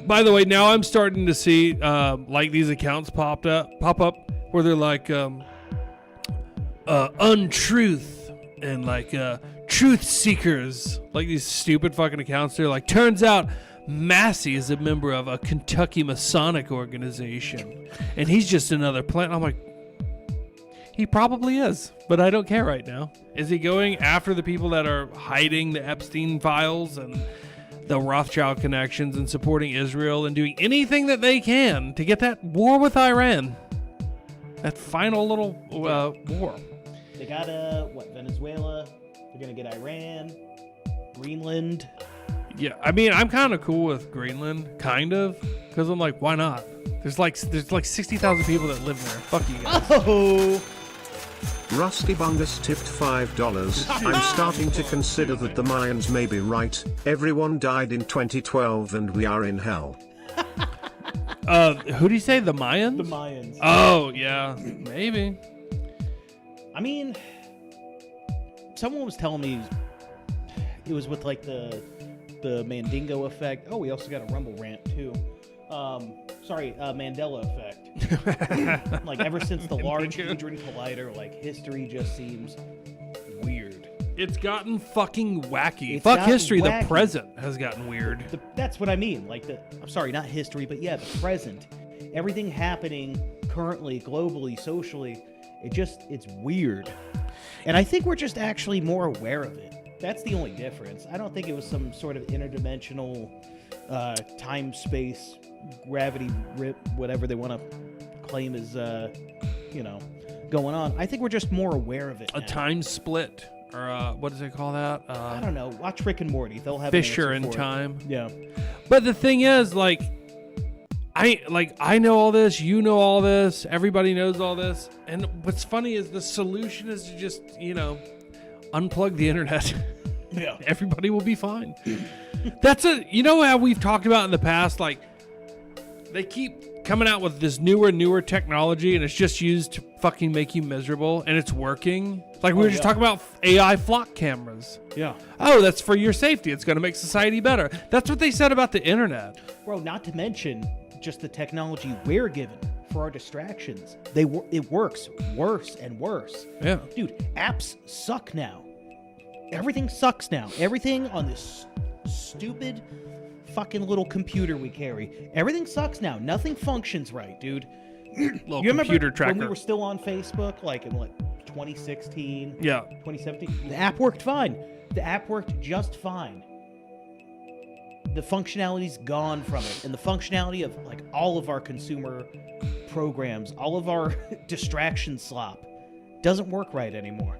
By the way, now I'm starting to see like these accounts pop up where they're like untruth and like truth seekers, like these stupid fucking accounts. They're like, turns out Massey is a member of a Kentucky Masonic organization, and he's just another plant. I'm like, he probably is, but I don't care right now. Is he going after the people that are hiding the Epstein files and the Rothschild connections and supporting Israel and doing anything that they can to get that war with Iran? That final little war. They got Venezuela. They're gonna get Iran, Greenland. Yeah, I mean, I'm kind of cool with Greenland, kind of, because I'm like, why not? There's like 60,000 people that live there. Fuck you guys. Oh. Rusty Bungus tipped $5. I'm starting to consider that the Mayans may be right. Everyone died in 2012 and we are in hell. Who do you say? The Mayans? The Mayans. Oh, yeah, maybe. I mean, someone was telling me it was with like the Mandingo effect. Oh, we also got a Rumble rant too. Mandela effect. Like ever since the Large Hadron Collider, like history just seems weird. It's gotten fucking wacky. It's Fuck gotten history. wacky. The present has gotten weird. That's what I mean. Like I'm sorry, not history, but yeah, the present. Everything happening currently, globally, socially, it's weird. And I think we're just actually more aware of it. That's the only difference. I don't think it was some sort of interdimensional time, space, gravity rip, whatever they want to claim is, going on. I think we're just more aware of it. A now. time split, or what does they call that? I don't know. Watch Rick and Morty. They'll have Fisher an in answer for it. time. Yeah. But the thing is, I know all this, you know all this, everybody knows all this, and what's funny is the solution is to just, unplug the internet. Yeah. Everybody will be fine. You know how we've talked about in the past, like, they keep coming out with this newer technology, and it's just used to fucking make you miserable, and it's working. Like, we were just talking about AI flock cameras. Yeah. Oh, that's for your safety. It's going to make society better. That's what they said about the internet. Bro, not to mention just the technology we're given for our distractions. It works worse and worse. Yeah. Dude, apps suck now. Everything sucks now. Everything on this stupid fucking little computer we carry. Everything sucks now. Nothing functions right, dude. Little You remember computer tracker. when we were still on Facebook, like in 2016, Yeah. 2017? The app worked fine. The app worked just fine. The functionality's gone from it, and the functionality of like all of our consumer programs, all of our distraction slop, doesn't work right anymore.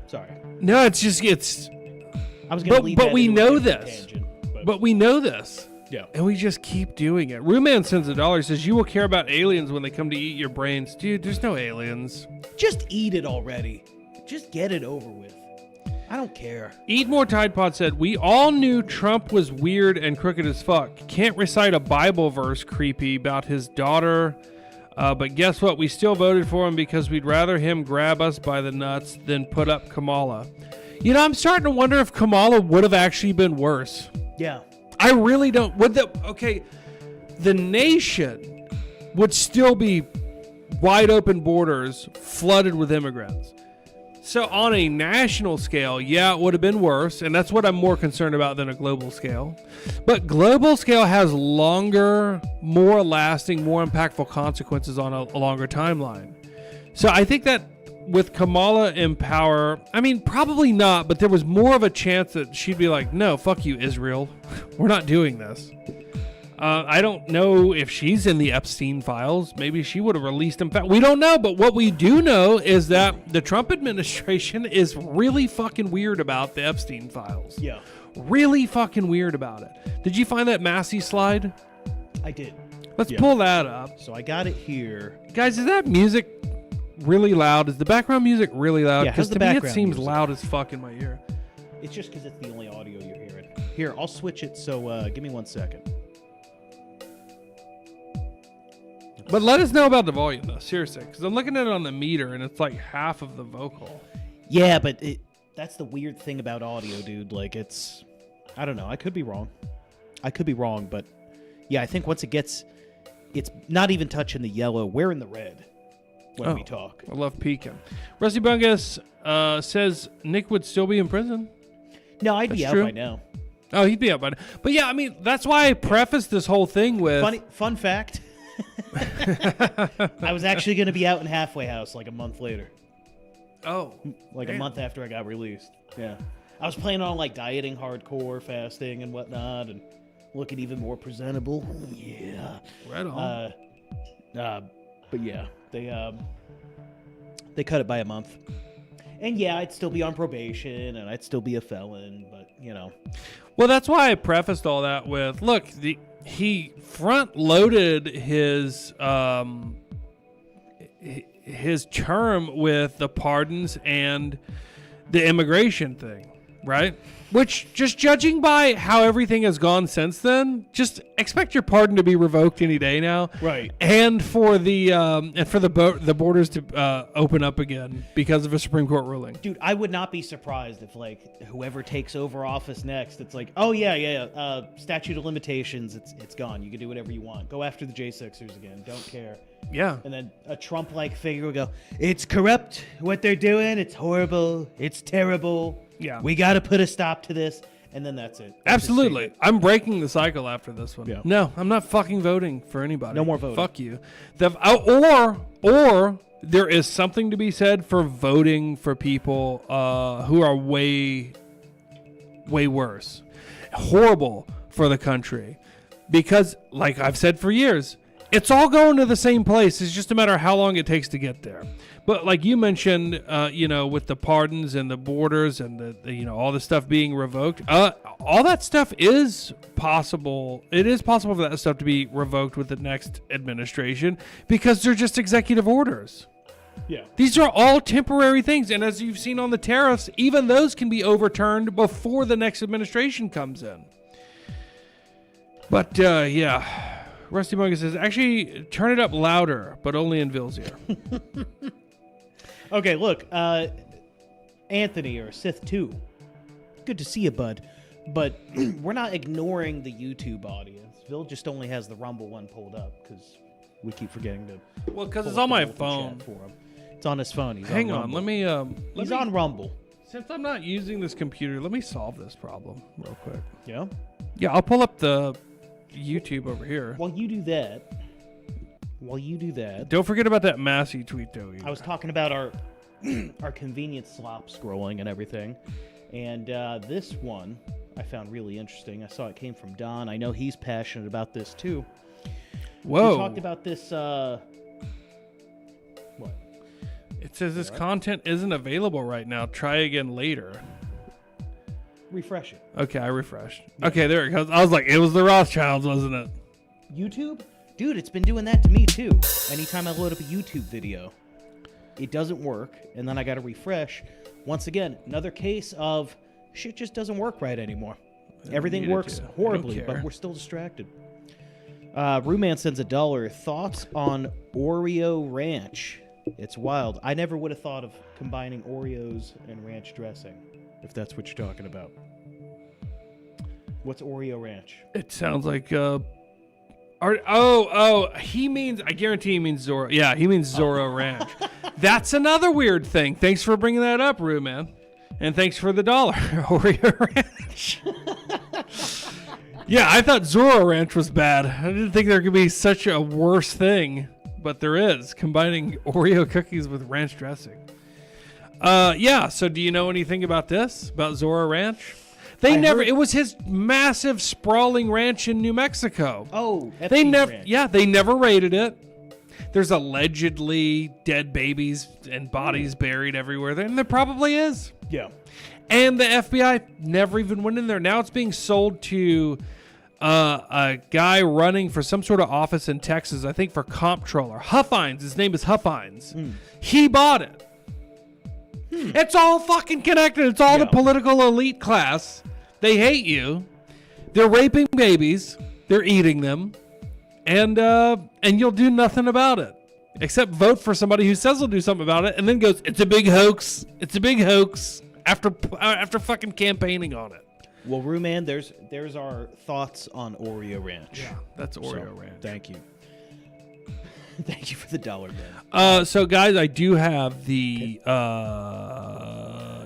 Sorry, No, it's I was gonna leave but that we into a know different this. tangent, But we know this. yeah, And we just keep doing it. Ruman sends $1. Says you will care about aliens when they come to eat your brains. Dude, there's no aliens. just eat it already. Just get it over with. I don't care. Eat More Tide Pod said, we all knew Trump was weird and crooked as fuck. Can't recite a Bible verse creepy about his daughter. But guess what? We still voted for him because we'd rather him grab us by the nuts than put up Kamala. You know, I'm starting to wonder if Kamala would have actually been worse. Yeah. I really don't. The nation would still be wide open borders flooded with immigrants. So on a national scale, yeah, it would have been worse, and that's what I'm more concerned about than a global scale. But global scale has longer, more lasting, more impactful consequences on a longer timeline. So I think that with Kamala in power, I mean, probably not, but there was more of a chance that she'd be like, no, fuck you, Israel. We're not doing this. I don't know if she's in the Epstein files. Maybe she would have released him. We don't know, but what we do know is that the Trump administration is really fucking weird about the Epstein files. Yeah. Really fucking weird about it. Did you find that Massey slide? I did. Let's pull that up. So I got it here. Guys, is that music really loud? Is the background music really loud? Yeah, how's Because the to me it background seems music? loud as fuck in my ear. It's just because it's the only audio you're hearing. Here, I'll switch it, so give me 1 second. But let us know about the volume, though, seriously. Because I'm looking at it on the meter, and it's like half of the vocal. Yeah, but that's the weird thing about audio, dude. Like, I don't know. I could be wrong. But yeah, I think once it's not even touching the yellow. We're in the red when we talk. I love peeking. Rusty Bungus says Nick would still be in prison. No, I'd be out true. by now. Oh, he'd be out by now. But yeah, I mean, that's why I prefaced this whole thing with... Fun fact. I was actually going to be out in halfway house like a month later. Oh. Like damn. a month after I got released. Yeah. I was planning on like dieting hardcore, fasting and whatnot, and looking even more presentable. Yeah. Right on. But yeah, they cut it by a month. And yeah, I'd still be on probation and I'd still be a felon, but you know. Well, that's why I prefaced all that with, look, he front-loaded his term with the pardons and the immigration thing, right? Which, just judging by how everything has gone since then, just expect your pardon to be revoked any day now, Right. And for the borders to open up again because of a Supreme Court ruling. Dude, I would not be surprised if like whoever takes over office next, it's like, oh yeah, statute of limitations, it's gone. You can do whatever you want. Go after the J6ers again. Don't care. Yeah. And then a Trump-like figure will go, it's corrupt what they're doing. It's horrible. It's terrible. Yeah. We got to put a stop to this. And then that's it. That's Absolutely. I'm breaking the cycle after this one. Yeah. No, I'm not fucking voting for anybody. No more voting. Fuck you. Or there is something to be said for voting for people who are way worse. Horrible for the country. Because, like I've said for years, it's all going to the same place. It's just a matter of how long it takes to get there. But like you mentioned, with the pardons and the borders and the all the stuff being revoked, all that stuff is possible. It is possible for that stuff to be revoked with the next administration because they're just executive orders. Yeah. These are all temporary things. And as you've seen on the tariffs, even those can be overturned before the next administration comes in. But yeah. Rusty Monkey says, actually, turn it up louder, but only in Ville's ear. Okay, look, Anthony or Sith2, good to see you, bud. But we're not ignoring the YouTube audience. Ville just only has the Rumble one pulled up because we keep forgetting to. Well, because pull it's up on the my vocal phone. chat for him. It's on his phone. He's Hang on on, Rumble. let me. He's on Rumble. Since I'm not using this computer, let me solve this problem real quick. Yeah. Yeah, I'll pull up the YouTube over here. While you do that, Don't forget about that Massey tweet, though. I was talking about our our convenient slop scrolling and everything, and this one I found really interesting. I saw it came from Don. I know he's passionate about this too. Whoa! We talked about this. What? It says this content isn't available right now. Try again later. Refresh it. Okay, I refreshed. Okay, there it goes. I was like, it was the Rothschilds, wasn't it? YouTube? Dude, it's been doing that to me too. Anytime I load up a YouTube video, it doesn't work, and then I got to refresh. once again, another case of shit just doesn't work right anymore. Everything need it works to. I don't horribly, care. but we're still distracted. Rooman sends $1. Thoughts on Oreo Ranch? It's wild. I never would have thought of combining Oreos and ranch dressing, if that's what you're talking about. What's Oreo Ranch? It sounds like he means, I guarantee he means Zorro. Yeah, he means Zorro Ranch. That's another weird thing. Thanks for bringing that up, Rue, man. And thanks for the $1. Oreo Ranch. Yeah, I thought Zorro Ranch was bad. I didn't think there could be such a worse thing, but there is, combining Oreo cookies with ranch dressing. Yeah, so do you know anything about this? About Zorro Ranch? It was his massive sprawling ranch in New Mexico. Oh, they never raided it. There's allegedly dead babies and bodies buried everywhere there, and there probably is. Yeah. And the FBI never even went in there. Now it's being sold to a guy running for some sort of office in Texas, I think for comptroller. Huffines. His name is Huffines. He bought it. It's all fucking connected. It's all the political elite class. They hate you. They're raping babies. They're eating them. And you'll do nothing about it. Except vote for somebody who says they'll do something about it and then goes, it's a big hoax. It's a big hoax. After fucking campaigning on it. Well, Rooman, there's our thoughts on Oreo Ranch. Yeah, that's Oreo Ranch. Thank you. Thank you for the $1, man. So, guys, I do have the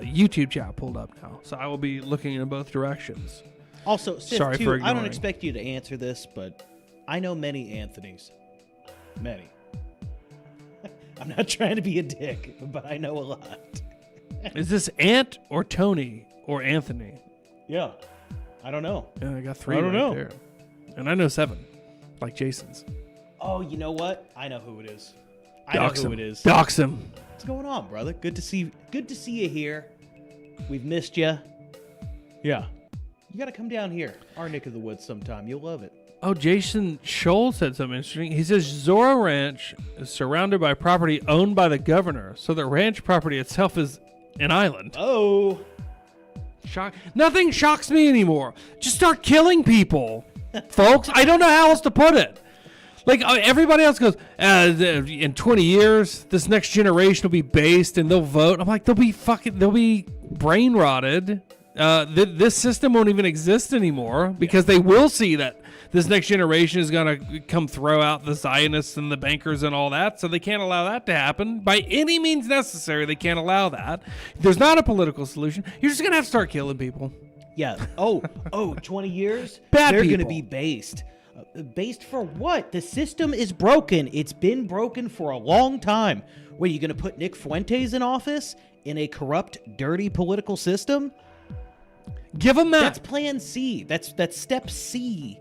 YouTube chat pulled up now, so I will be looking in both directions. Also, Sith, Sorry too, for I ignoring. don't expect you to answer this, but I know many Anthonys. Many. I'm not trying to be a dick, but I know a lot. Is this Ant or Tony or Anthony? Yeah. I don't know. Yeah, I got 3 I don't right know. there. And I know 7, like Jason's. Oh, you know what? I know who it is. Dox I know him. who it is. Dox him. What's going on, brother? Good to see you here. We've missed you. Yeah. You got to come down here, our neck of the woods sometime. You'll love it. Oh, Jason Scholl said something interesting. He says Zorro Ranch is surrounded by property owned by the governor, so the ranch property itself is an island. Oh. Nothing shocks me anymore. Just start killing people, folks. I don't know how else to put it. Like everybody else goes, in 20 years, this next generation will be based and they'll vote. I'm like, they'll be brain rotted. This system won't even exist anymore because they will see that this next generation is going to come throw out the Zionists and the bankers and all that. So they can't allow that to happen by any means necessary. They can't allow that. There's not a political solution. You're just going to have to start killing people. Yeah. Oh, 20 years? Bad They're going to people. be based. Based for what? The system is broken. It's been broken for a long time. What, are you going to put Nick Fuentes in office in a corrupt, dirty political system? Give them that. That's plan C. That's step C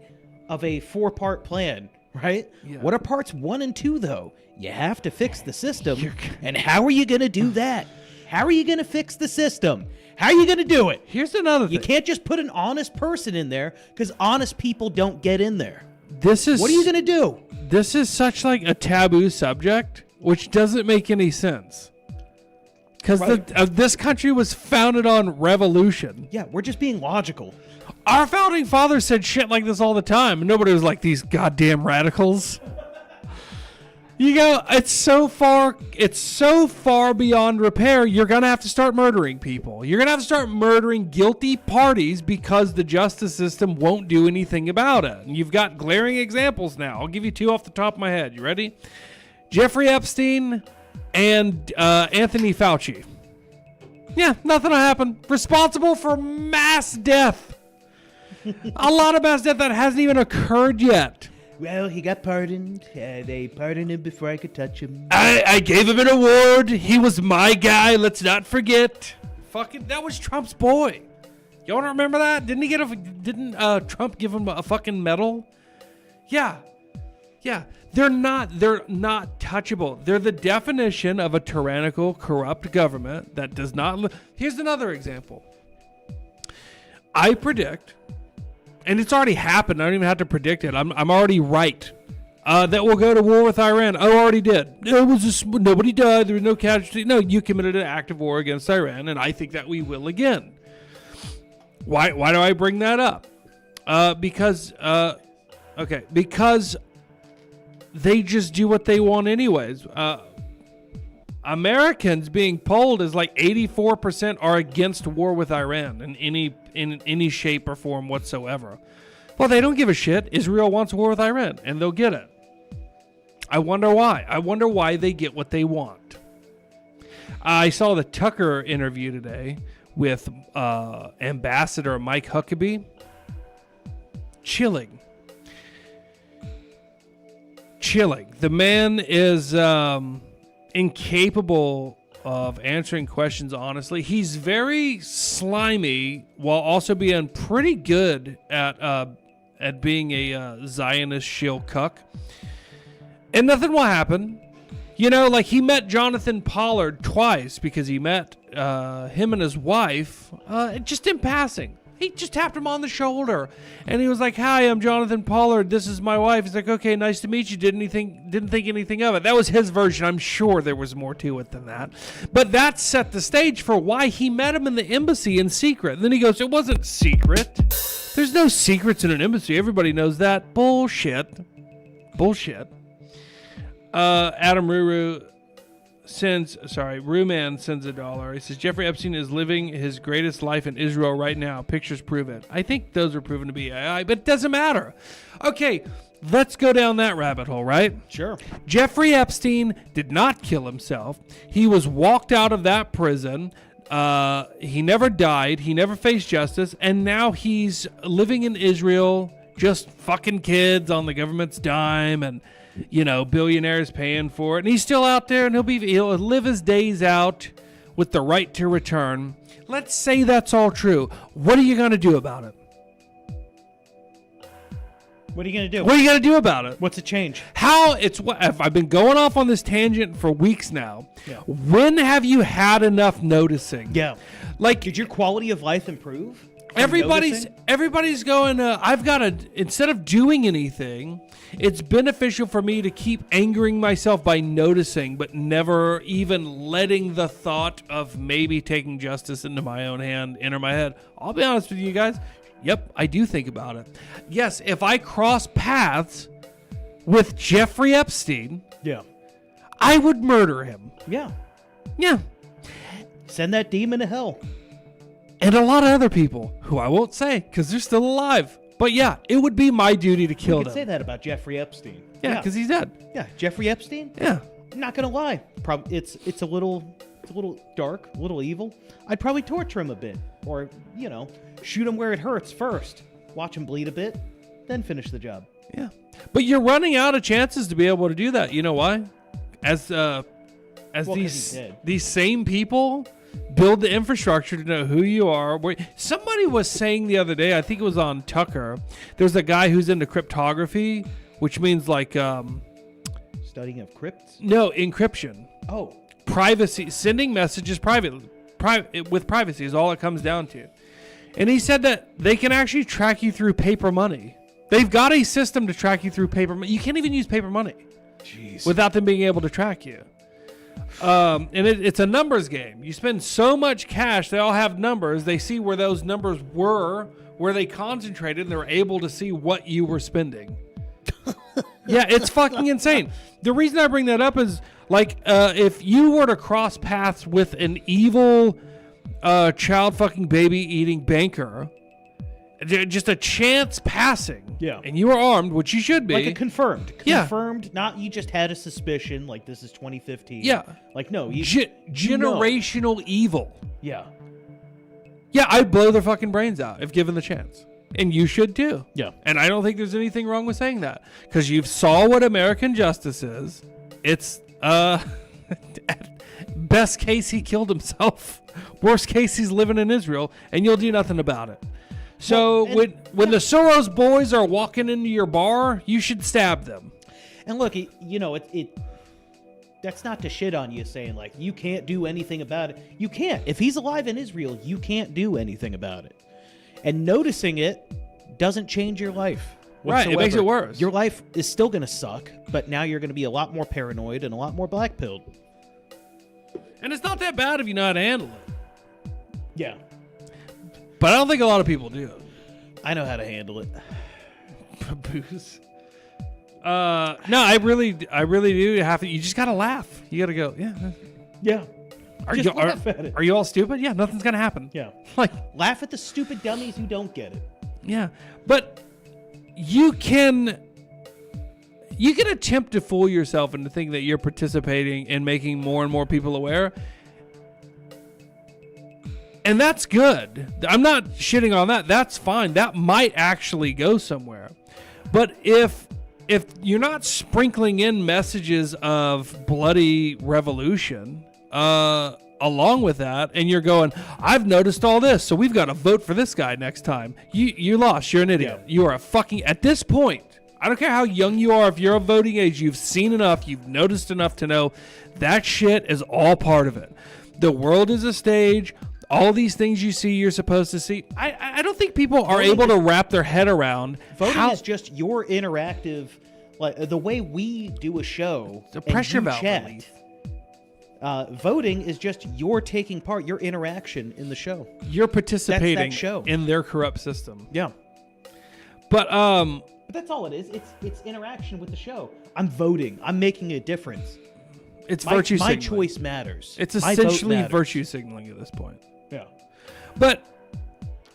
of a 4-part plan, right? Yeah. What are parts 1 and 2, though? You have to fix the system. And how are you going to do that? How are you going to fix the system? How are you going to do it? Here's another thing. You can't just put an honest person in there because honest people don't get in there. What are you going to do? This is such like a taboo subject, which doesn't make any sense. Because Right. This country was founded on revolution. Yeah, we're just being logical. Our founding fathers said shit like this all the time, and nobody was like, these goddamn radicals. You go, it's so far beyond repair, you're going to have to start murdering people. You're going to have to start murdering guilty parties because the justice system won't do anything about it. And you've got glaring examples now. I'll give you 2 off the top of my head. You ready? Jeffrey Epstein and Anthony Fauci. Yeah, nothing will happen. Responsible for mass death. A lot of mass death that hasn't even occurred yet. Well, he got pardoned. They pardoned him before I could touch him. I gave him an award. He was my guy. Let's not forget. Fucking, that was Trump's boy. Y'all don't remember that? Didn't Trump give him a fucking medal? Yeah. They're not touchable. They're the definition of a tyrannical, corrupt government that does not. Here's another example. I predict, and it's already happened. I don't even have to predict it. I'm already right. that will go to war with Iran. I already did. It was just, nobody died. There was no casualty. No, you committed an act of war against Iran, and I think that we will again. Why do I bring that up? Because they just do what they want anyways. Americans being polled is like 84% are against war with Iran in any shape or form whatsoever. Well, they don't give a shit. Israel wants war with Iran, and they'll get it. I wonder why. I wonder why they get what they want. I saw the Tucker interview today with Ambassador Mike Huckabee. Chilling. The man is incapable of answering questions honestly. He's very slimy while also being pretty good at being a Zionist shill cuck. And nothing will happen. You know, like he met Jonathan Pollard twice because he met him and his wife just in passing. He just tapped him on the shoulder, and he was like, "Hi, I'm Jonathan Pollard. This is my wife." He's like, "Okay, nice to meet you." Didn't think anything of it. That was his version. I'm sure there was more to it than that, but that set the stage for why he met him in the embassy in secret. And then he goes, "It wasn't secret. There's no secrets in an embassy. Everybody knows that." Bullshit. Adam Ruru Ruman sends $1. He says, Jeffrey Epstein is living his greatest life in Israel right now. Pictures prove it. I think those are proven to be AI, but it doesn't matter. Okay, let's go down that rabbit hole, right? Sure. Jeffrey Epstein did not kill himself. He was walked out of that prison. He never died. He never faced justice. And now he's living in Israel, just fucking kids on the government's dime, and you know, billionaires paying for it, and he's still out there, and he'll live his days out with the right to return. Let's say that's all true. What are you going to do about it? What are you going to do? What are you going to do about it? What's the change? I've been going off on this tangent for weeks now. Yeah. When have you had enough noticing? Yeah. Like, did your quality of life improve? Everybody's going, I've got to, instead of doing anything, it's beneficial for me to keep angering myself by noticing, but never even letting the thought of maybe taking justice into my own hand enter my head. I'll be honest with you guys. Yep, I do think about it. Yes, if I cross paths with Jeffrey Epstein, yeah, I would murder him. Yeah. Yeah. Send that demon to hell. And a lot of other people who I won't say because they're still alive. But yeah, it would be my duty to kill them. You could say that about Jeffrey Epstein. Yeah, because he's dead. Yeah, Jeffrey Epstein? Yeah. I'm not gonna lie. It's a little dark, a little evil. I'd probably torture him a bit. Or, you know, shoot him where it hurts first. Watch him bleed a bit, then finish the job. Yeah. But you're running out of chances to be able to do that. You know why? As these same people build the infrastructure to know who you are. Somebody was saying the other day, I think it was on Tucker, there's a guy who's into cryptography, which means like studying of crypts? No, encryption. Oh. Privacy, sending messages with privacy is all it comes down to. And he said that they can actually track you through paper money. They've got a system to track you through paper money. You can't even use paper money. Jeez. Without them being able to track you. And it's a numbers game. You spend so much cash, they all have numbers. They see where those numbers were, where they concentrated, and they're able to see what you were spending. Yeah, it's fucking insane. The reason I bring that up is, like, if you were to cross paths with an evil child fucking baby eating banker, just a chance passing. Yeah. And you were armed, which you should be. Like a confirmed. Yeah. Confirmed, not you just had a suspicion, like this is 2015. Yeah. Like, no. Generational evil. Yeah. Yeah, I'd blow their fucking brains out if given the chance. And you should too. Yeah. And I don't think there's anything wrong with saying that. Because you saw what American justice is. It's, best case, he killed himself. Worst case, he's living in Israel. And you'll do nothing about it. So when the Soros boys are walking into your bar, you should stab them. And look, that's not to shit on you saying, like, you can't do anything about it. You can't. If he's alive in Israel, you can't do anything about it. And noticing it doesn't change your life. Right, it makes it worse. Your life is still going to suck, but now you're going to be a lot more paranoid and a lot more black-pilled. And it's not that bad if you know how to handle it. Yeah. But I don't think a lot of people do. I know how to handle it. Booze. No, I really do. You just gotta laugh. You gotta go. Yeah. Yeah. Just laugh at it. Are you all stupid? Yeah, nothing's gonna happen. Yeah. Like, laugh at the stupid dummies who don't get it. yeah, but you can attempt to fool yourself into thinking that you're participating in making more and more people aware. And that's good. I'm not shitting on that. That's fine. That might actually go somewhere. But if you're not sprinkling in messages of bloody revolution along with that, and you're going, I've noticed all this, so we've got to vote for this guy next time. You lost. You're an idiot. Yeah. You are a fucking... At this point, I don't care how young you are. If you're of voting age, you've seen enough. You've noticed enough to know that shit is all part of it. The world is a stage. All these things you see, you're supposed to see. I don't think people are able to wrap their head around voting is just your interactive, like the way we do a show. It's a pressure valve chat. relief. Voting is just your taking part, your interaction in the show. You're participating That's that show. in their corrupt system. Yeah. But that's all it is. It's interaction with the show. I'm voting. I'm making a difference. it's My virtue signaling. choice matters. It's My vote essentially matters. virtue signaling at this point. Yeah. But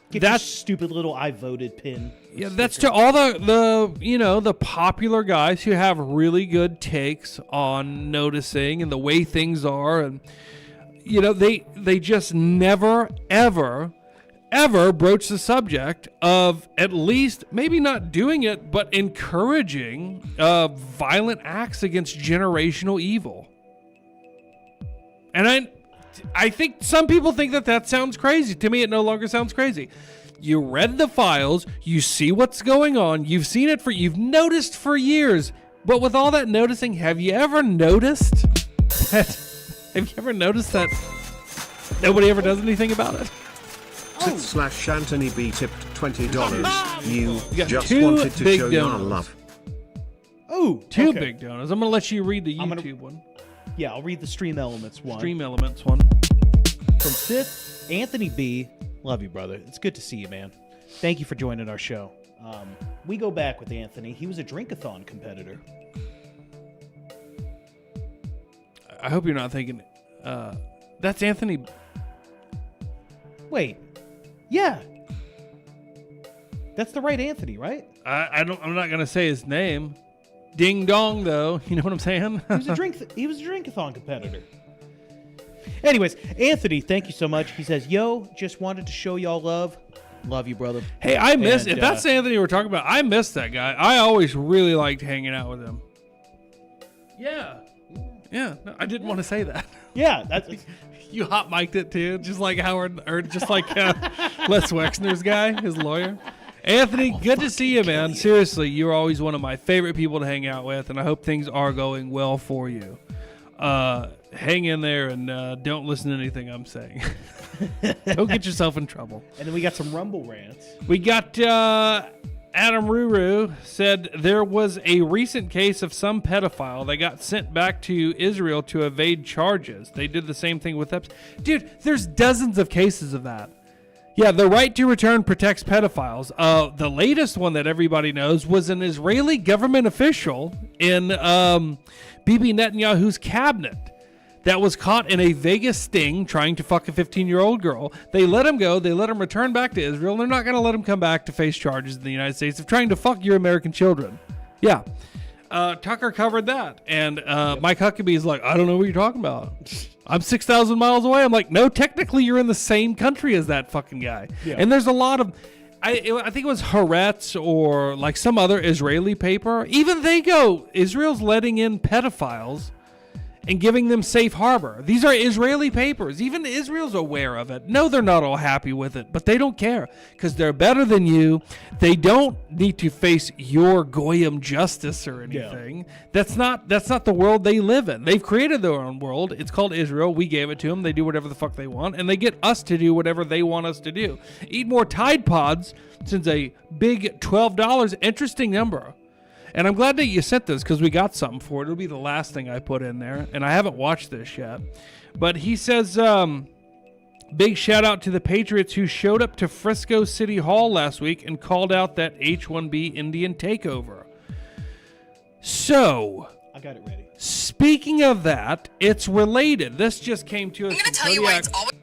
Get that's your stupid little I voted pin. yeah, that's to all the popular guys who have really good takes on noticing and the way things are, and they just never ever broach the subject of at least maybe not doing it, but encouraging violent acts against generational evil. And I think some people think that sounds crazy. To me, it no longer sounds crazy. You read the files, you see what's going on, you've noticed for years. But with all that noticing, have you ever noticed that nobody ever does anything about it? /Anthony B tipped $20. You got just two wanted to big show your donuts. love. Oh, Two okay. big donuts. I'm going to let you read the I'm gonna- YouTube one. Yeah, I'll read the Stream Elements one. Stream Elements one. From Sith, Anthony B. Love you, brother. It's good to see you, man. Thank you for joining our show. We go back with Anthony. He was a Drinkathon competitor. I hope you're not thinking, that's Anthony. Wait. Yeah. That's the right Anthony, right? I'm not going to say his name. Ding dong, though. You know what I'm saying? He was a Drinkathon competitor. Anyways, Anthony, thank you so much. He says, yo, just wanted to show y'all love. Love you, brother. Hey, I miss... And, if that's Anthony we're talking about, I miss that guy. I always really liked hanging out with him. Yeah. Yeah. No, I didn't want to say that. Yeah, that's... You hot mic'd it, too. Just like Howard... Or just like Les Wexner's guy, his lawyer. Anthony, good to see you, man. Seriously, you're always one of my favorite people to hang out with, and I hope things are going well for you. Hang in there and don't listen to anything I'm saying. Don't get yourself in trouble. And then we got some Rumble rants. We got Adam Ruru said there was a recent case of some pedophile that got sent back to Israel to evade charges. They did the same thing with Epstein. Dude, there's dozens of cases of that. Yeah, the right to return protects pedophiles. The latest one that everybody knows was an Israeli government official in Bibi Netanyahu's cabinet that was caught in a Vegas sting trying to fuck a 15-year-old girl. They let him go. They let him return back to Israel. They're not going to let him come back to face charges in the United States of trying to fuck your American children. Yeah. Tucker covered that. And Mike Huckabee's like, I don't know what you're talking about. I'm 6,000 miles away. I'm like, no, technically you're in the same country as that fucking guy. Yeah. And there's a lot of... I think it was Haaretz or like some other Israeli paper. Even they go, Israel's letting in pedophiles and giving them safe harbor. These are Israeli papers. Even Israel's aware of it. No, they're not all happy with it, but they don't care because they're better than you. They don't need to face your goyim justice or anything. Yeah. That's not the world they live in. They've created their own world. It's called Israel. We gave it to them. They do whatever the fuck they want, and they get us to do whatever they want us to do. Eat more Tide Pods since a big $12. Interesting number. And I'm glad that you sent this because we got something for it. It'll be the last thing I put in there. And I haven't watched this yet. But he says, big shout out to the Patriots who showed up to Frisco City Hall last week and called out that H-1B Indian takeover. So, I got it ready. Speaking of that, it's related. This just came to us. I'm going to tell you why it's always...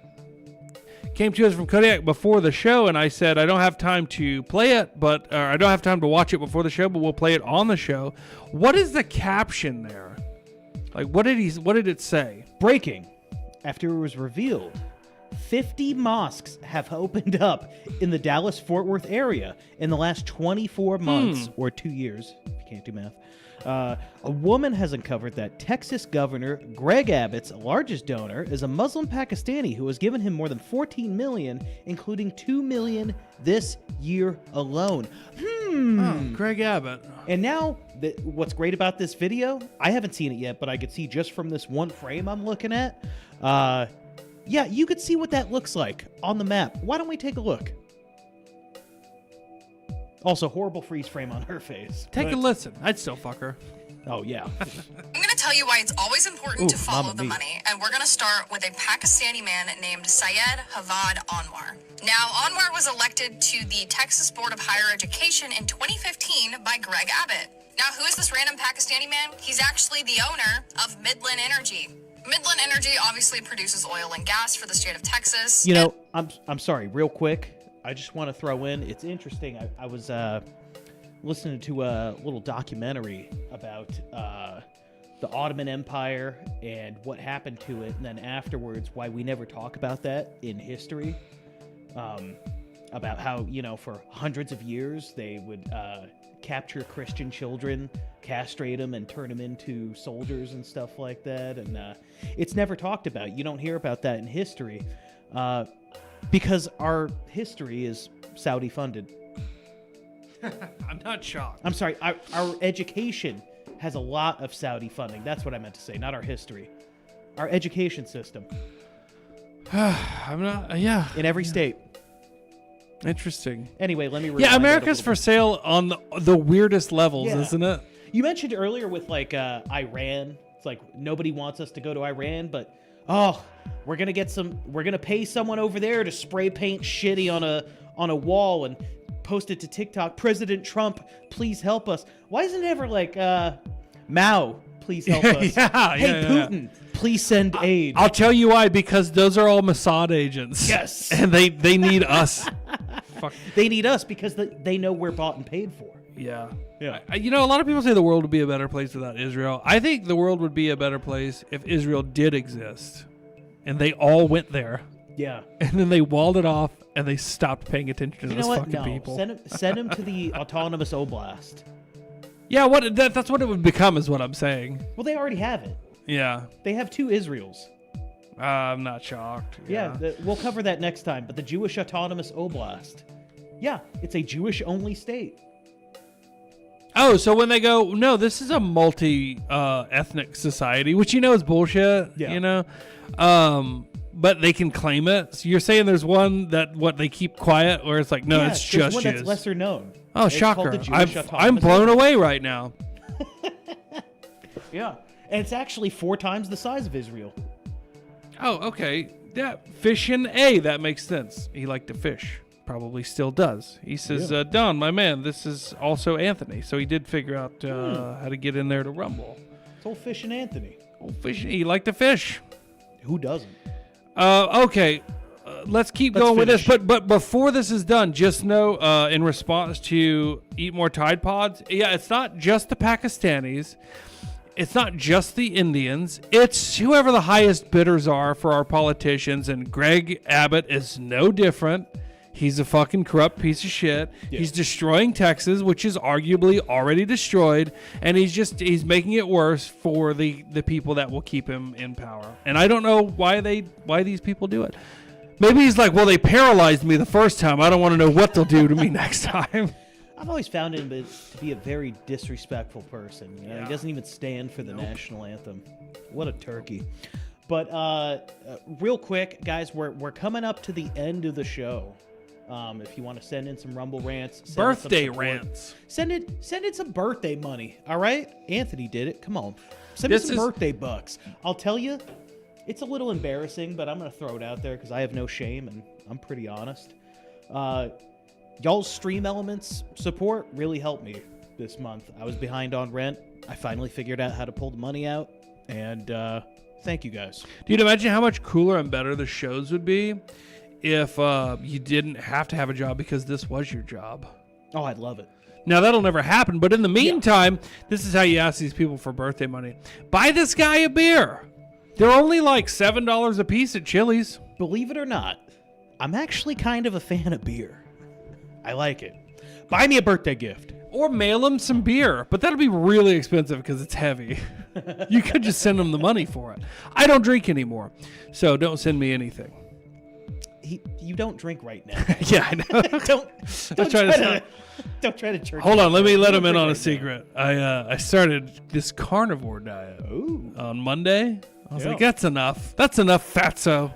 Came to us from Kodiak before the show, and I said I don't have time to play it, but I don't have time to watch it before the show, but we'll play it on the show. What is the caption there? Like, what did it say? Breaking. After it was revealed, 50 mosques have opened up in the Dallas-Fort Worth area in the last 24 months, or 2 years, if you can't do math. A woman has uncovered that Texas Governor Greg Abbott's largest donor is a Muslim Pakistani who has given him more than $14 million, including $2 million this year alone. Oh, Greg Abbott. And now, what's great about this video, I haven't seen it yet, but I could see just from this one frame I'm looking at, yeah, you could see what that looks like on the map. Why don't we take a look? Also, horrible freeze frame on her face. Take a listen. I'd still fuck her. Oh, yeah. I'm going to tell you why it's always important to follow the money. And we're going to start with a Pakistani man named Syed Havad Anwar. Now, Anwar was elected to the Texas Board of Higher Education in 2015 by Greg Abbott. Now, who is this random Pakistani man? He's actually the owner of Midland Energy. Midland Energy obviously produces oil and gas for the state of Texas. You know, I'm sorry, real quick. I just want to throw in, it's interesting. I was listening to a little documentary about the Ottoman Empire and what happened to it, and then afterwards why we never talk about that in history. About how, you know, for hundreds of years they would capture Christian children, castrate them, and turn them into soldiers and stuff like that. And it's never talked about. You don't hear about that in history. Because our history is Saudi funded. I'm not shocked. I'm sorry. Our education has a lot of Saudi funding. That's what I meant to say, not our history. Our education system. I'm not. Yeah. In every state. Interesting. Anyway, let me. Yeah, America's for sale on the weirdest levels, isn't it? You mentioned earlier with like Iran. It's like nobody wants us to go to Iran, but. Oh, we're gonna pay someone over there to spray paint shitty on a wall and post it to TikTok. President Trump, please help us. Why isn't it ever like Mao, please help us? Hey, Putin, please send aid. I'll tell you why, because those are all Mossad agents. Yes. And they need us. Fuck. They need us because they know we're bought and paid for. Yeah. You know, a lot of people say the world would be a better place without Israel. I think the world would be a better place if Israel did exist. And they all went there. Yeah. And then they walled it off and they stopped paying attention to those fucking people. Send them to the autonomous oblast. Yeah, that's what it would become is what I'm saying. Well, they already have it. Yeah. They have 2 Israels. I'm not shocked. Yeah, we'll cover that next time. But the Jewish Autonomous Oblast. Yeah, it's a Jewish-only state. Oh, so when they go, no, this is a multi-ethnic society, which you know is bullshit, you know? But they can claim it. So you're saying there's one that, they keep quiet, or it's like, no, it's just one Jews. that's lesser known. Oh, It's shocker. called the Jewish I'm Autonomous blown Oblast. away right now. Yeah, and it's actually 4 times the size of Israel. Oh, okay. Yeah, fishing that makes sense. He liked to fish. Probably still does. He says, Don, my man, this is also Anthony. So he did figure out how to get in there to Rumble. It's old Fishing Anthony. Old fishing. He liked to fish. Who doesn't? Okay. Let's keep going with this. But before this is done, just know in response to Eat More Tide Pods, it's not just the Pakistanis. It's not just the Indians. It's whoever the highest bidders are for our politicians. And Greg Abbott is no different. He's a fucking corrupt piece of shit. Yeah. He's destroying Texas, which is arguably already destroyed, and he's making it worse for the people that will keep him in power. And I don't know why these people do it. Maybe he's like, well, they paralyzed me the first time. I don't want to know what they'll do to me next time. I've always found him to be a very disrespectful person. You know? Yeah. He doesn't even stand for the national anthem. What a turkey. But real quick, guys, we're coming up to the end of the show. If you want to send in some Rumble rants, Birthday rants. Send in some birthday money. All right, Anthony did it. Come on, send me some birthday bucks. I'll tell you, it's a little embarrassing, but I'm gonna throw it out there because I have no shame and I'm pretty honest. Y'all's Stream Elements support really helped me this month. I was behind on rent. I finally figured out how to pull the money out, and thank you guys. Dude, imagine how much cooler and better the shows would be if you didn't have to have a job because this was your job. Oh, I'd love it. Now, that'll never happen, but in the meantime, this is how you ask these people for birthday money. Buy this guy a beer. They're only like $7 a piece at Chili's. Believe it or not, I'm actually kind of a fan of beer. I like it. Buy me a birthday gift. Or mail him some beer, but that'll be really expensive because it's heavy. You could just send him the money for it. I don't drink anymore, so don't send me anything. You don't drink right now. Yeah, I know. Don't try to jerk. Hold on, let me let Don't him in drink on a right secret. I started this carnivore diet on Monday. I was like, that's enough. That's enough, fatso.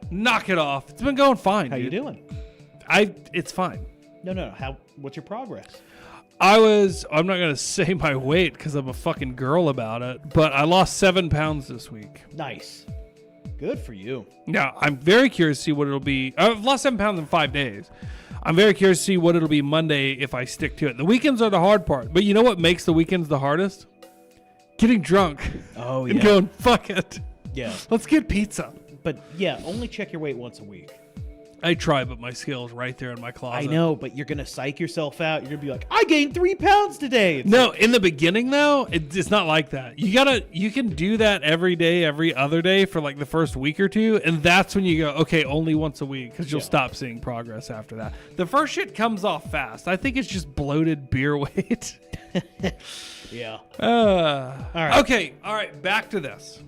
Knock it off. It's been going fine. How dude. you doing? It's fine. No. What's your progress? I'm not going to say my weight because I'm a fucking girl about it, but I lost 7 pounds this week. Nice. Good for you. Now, I'm very curious to see what it'll be. I've lost 7 pounds in 5 days. I'm very curious to see what it'll be Monday if I stick to it. The weekends are the hard part, but you know what makes the weekends the hardest? Getting drunk. Oh, And going, fuck it. Yeah. Let's get pizza. But yeah, only check your weight once a week. I try, but my scale's right there in my closet. I know, but you're going to psych yourself out. You're going to be like, I gained 3 pounds today. It's No, in the beginning though, it's not like that. You can do that every day, every other day for like the first week or two, and that's when you go, okay, only once a week, because you'll stop seeing progress after that. The first shit comes off fast. I think it's just bloated beer weight. Yeah. All right. Okay, all right, back to this.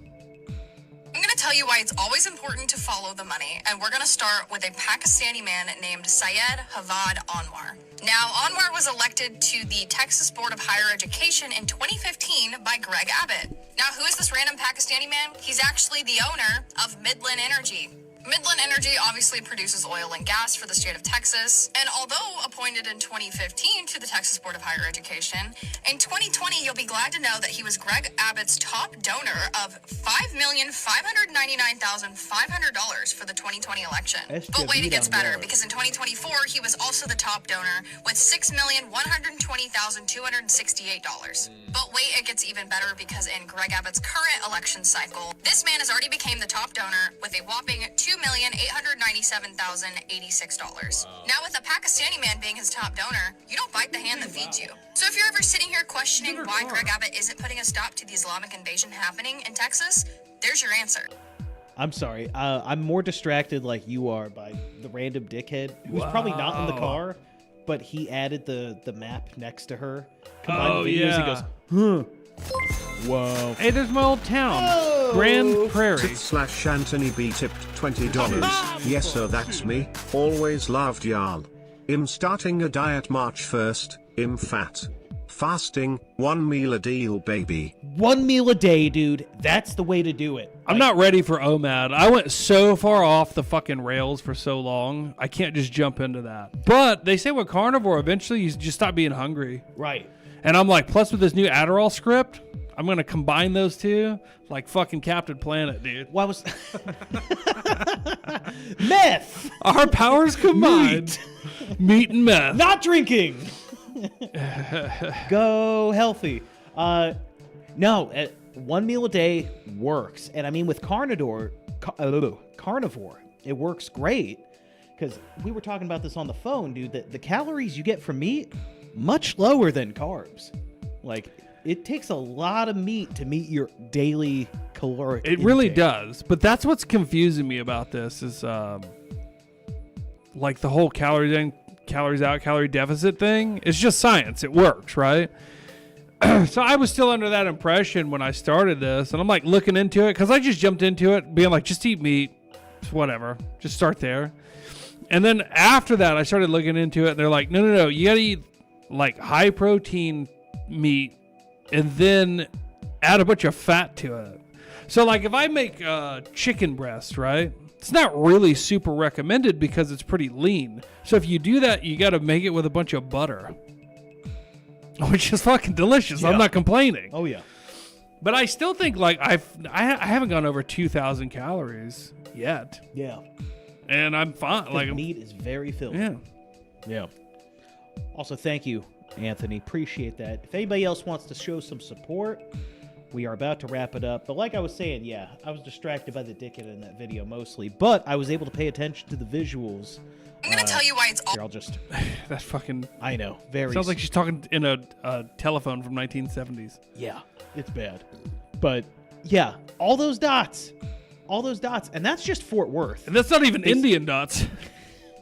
I'm going to tell you why it's always important to follow the money, and we're going to start with a Pakistani man named Syed Havad Anwar. Now, Anwar was elected to the Texas Board of Higher Education in 2015 by Greg Abbott. Now, who is this random Pakistani man? He's actually the owner of Midland Energy. Midland Energy obviously produces oil and gas for the state of Texas, and although appointed in 2015 to the Texas Board of Higher Education, in 2020 you'll be glad to know that he was Greg Abbott's top donor of $5,599,500 for the 2020 election. But wait, it gets better, because in 2024 he was also the top donor with $6,120,268. But wait, it gets even better, because in Greg Abbott's current election cycle, this man has already become the top donor with a whopping $2,897,086. Now, with a Pakistani man being his top donor, you don't bite the hand that feeds you. So if you're ever sitting here questioning why Greg Abbott isn't putting a stop to the Islamic invasion happening in Texas, there's your answer. I'm sorry. I'm more distracted like you are by the random dickhead who's probably not in the car, but he added the map next to her. Combined the videos, he goes, huh. Whoa. Hey, there's my old town. Grand Prairie. /Anthony B tipped $20. Yes sir, that's me. Always loved y'all. I'm starting a diet March 1st. I'm fat. Fasting, 1 meal a deal baby. 1 meal a day, dude. That's the way to do it. I'm not ready for OMAD. I went so far off the fucking rails for so long. I can't just jump into that. But they say with carnivore, eventually you just stop being hungry. Right. And I'm like, plus with this new Adderall script, I'm going to combine those two like fucking Captain Planet, dude. Why was... Meth! Our powers combined. Meat and meth. Not drinking! Go healthy. No, 1 meal a day works. And I mean, with carnivore, it works great. Because we were talking about this on the phone, dude. The calories you get from meat, much lower than carbs. Like, it takes a lot of meat to meet your daily caloric It really intake. does. But that's what's confusing me about this is like the whole calories in, calories out, calorie deficit thing. It's just science. It works, right? So I was still under that impression when I started this, and I'm like looking into it because I just jumped into it being like, just eat meat, whatever, just start there. And then after that, I started looking into it, and they're like, no, you gotta eat like high protein meat and then add a bunch of fat to it. So like if I make chicken breast, right, it's not really super recommended because it's pretty lean. So if you do that, you got to make it with a bunch of butter, which is fucking delicious. Yeah. I'm not complaining. Oh yeah. But I still think like I haven't gone over 2,000 calories yet, Yeah. and I'm fine. Like meat is very filling. yeah. Yeah. Also, thank you, Anthony. Appreciate that. If anybody else wants to show some support, we are about to wrap it up. But like I was saying, yeah, I was distracted by the dickhead in that video mostly, but I was able to pay attention to the visuals. I'm gonna tell you why it's all. Here, I'll just. That fucking I know. Very. sounds like she's talking in a telephone from 1970s. Yeah, it's bad. But yeah, all those dots, and that's just Fort Worth. And that's not even Indian dots.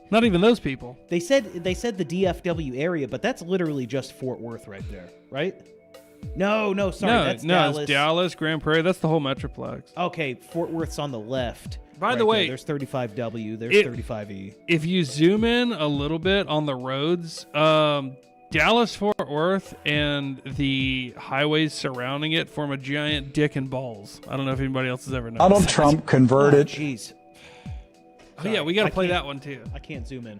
Not even those people. They said the DFW area, but that's literally just Fort Worth right there, right? No, sorry, that's Dallas. It's Dallas, Grand Prairie. That's the whole Metroplex. Okay, Fort Worth's on the left. By right the way, there's 35W, there's 35E. If you zoom in a little bit on the roads, Dallas, Fort Worth, and the highways surrounding it form a giant dick and balls. I don't know if anybody else has ever noticed. Donald Trump converted. Jeez. Oh, yeah, we got to play that one too. I can't zoom in.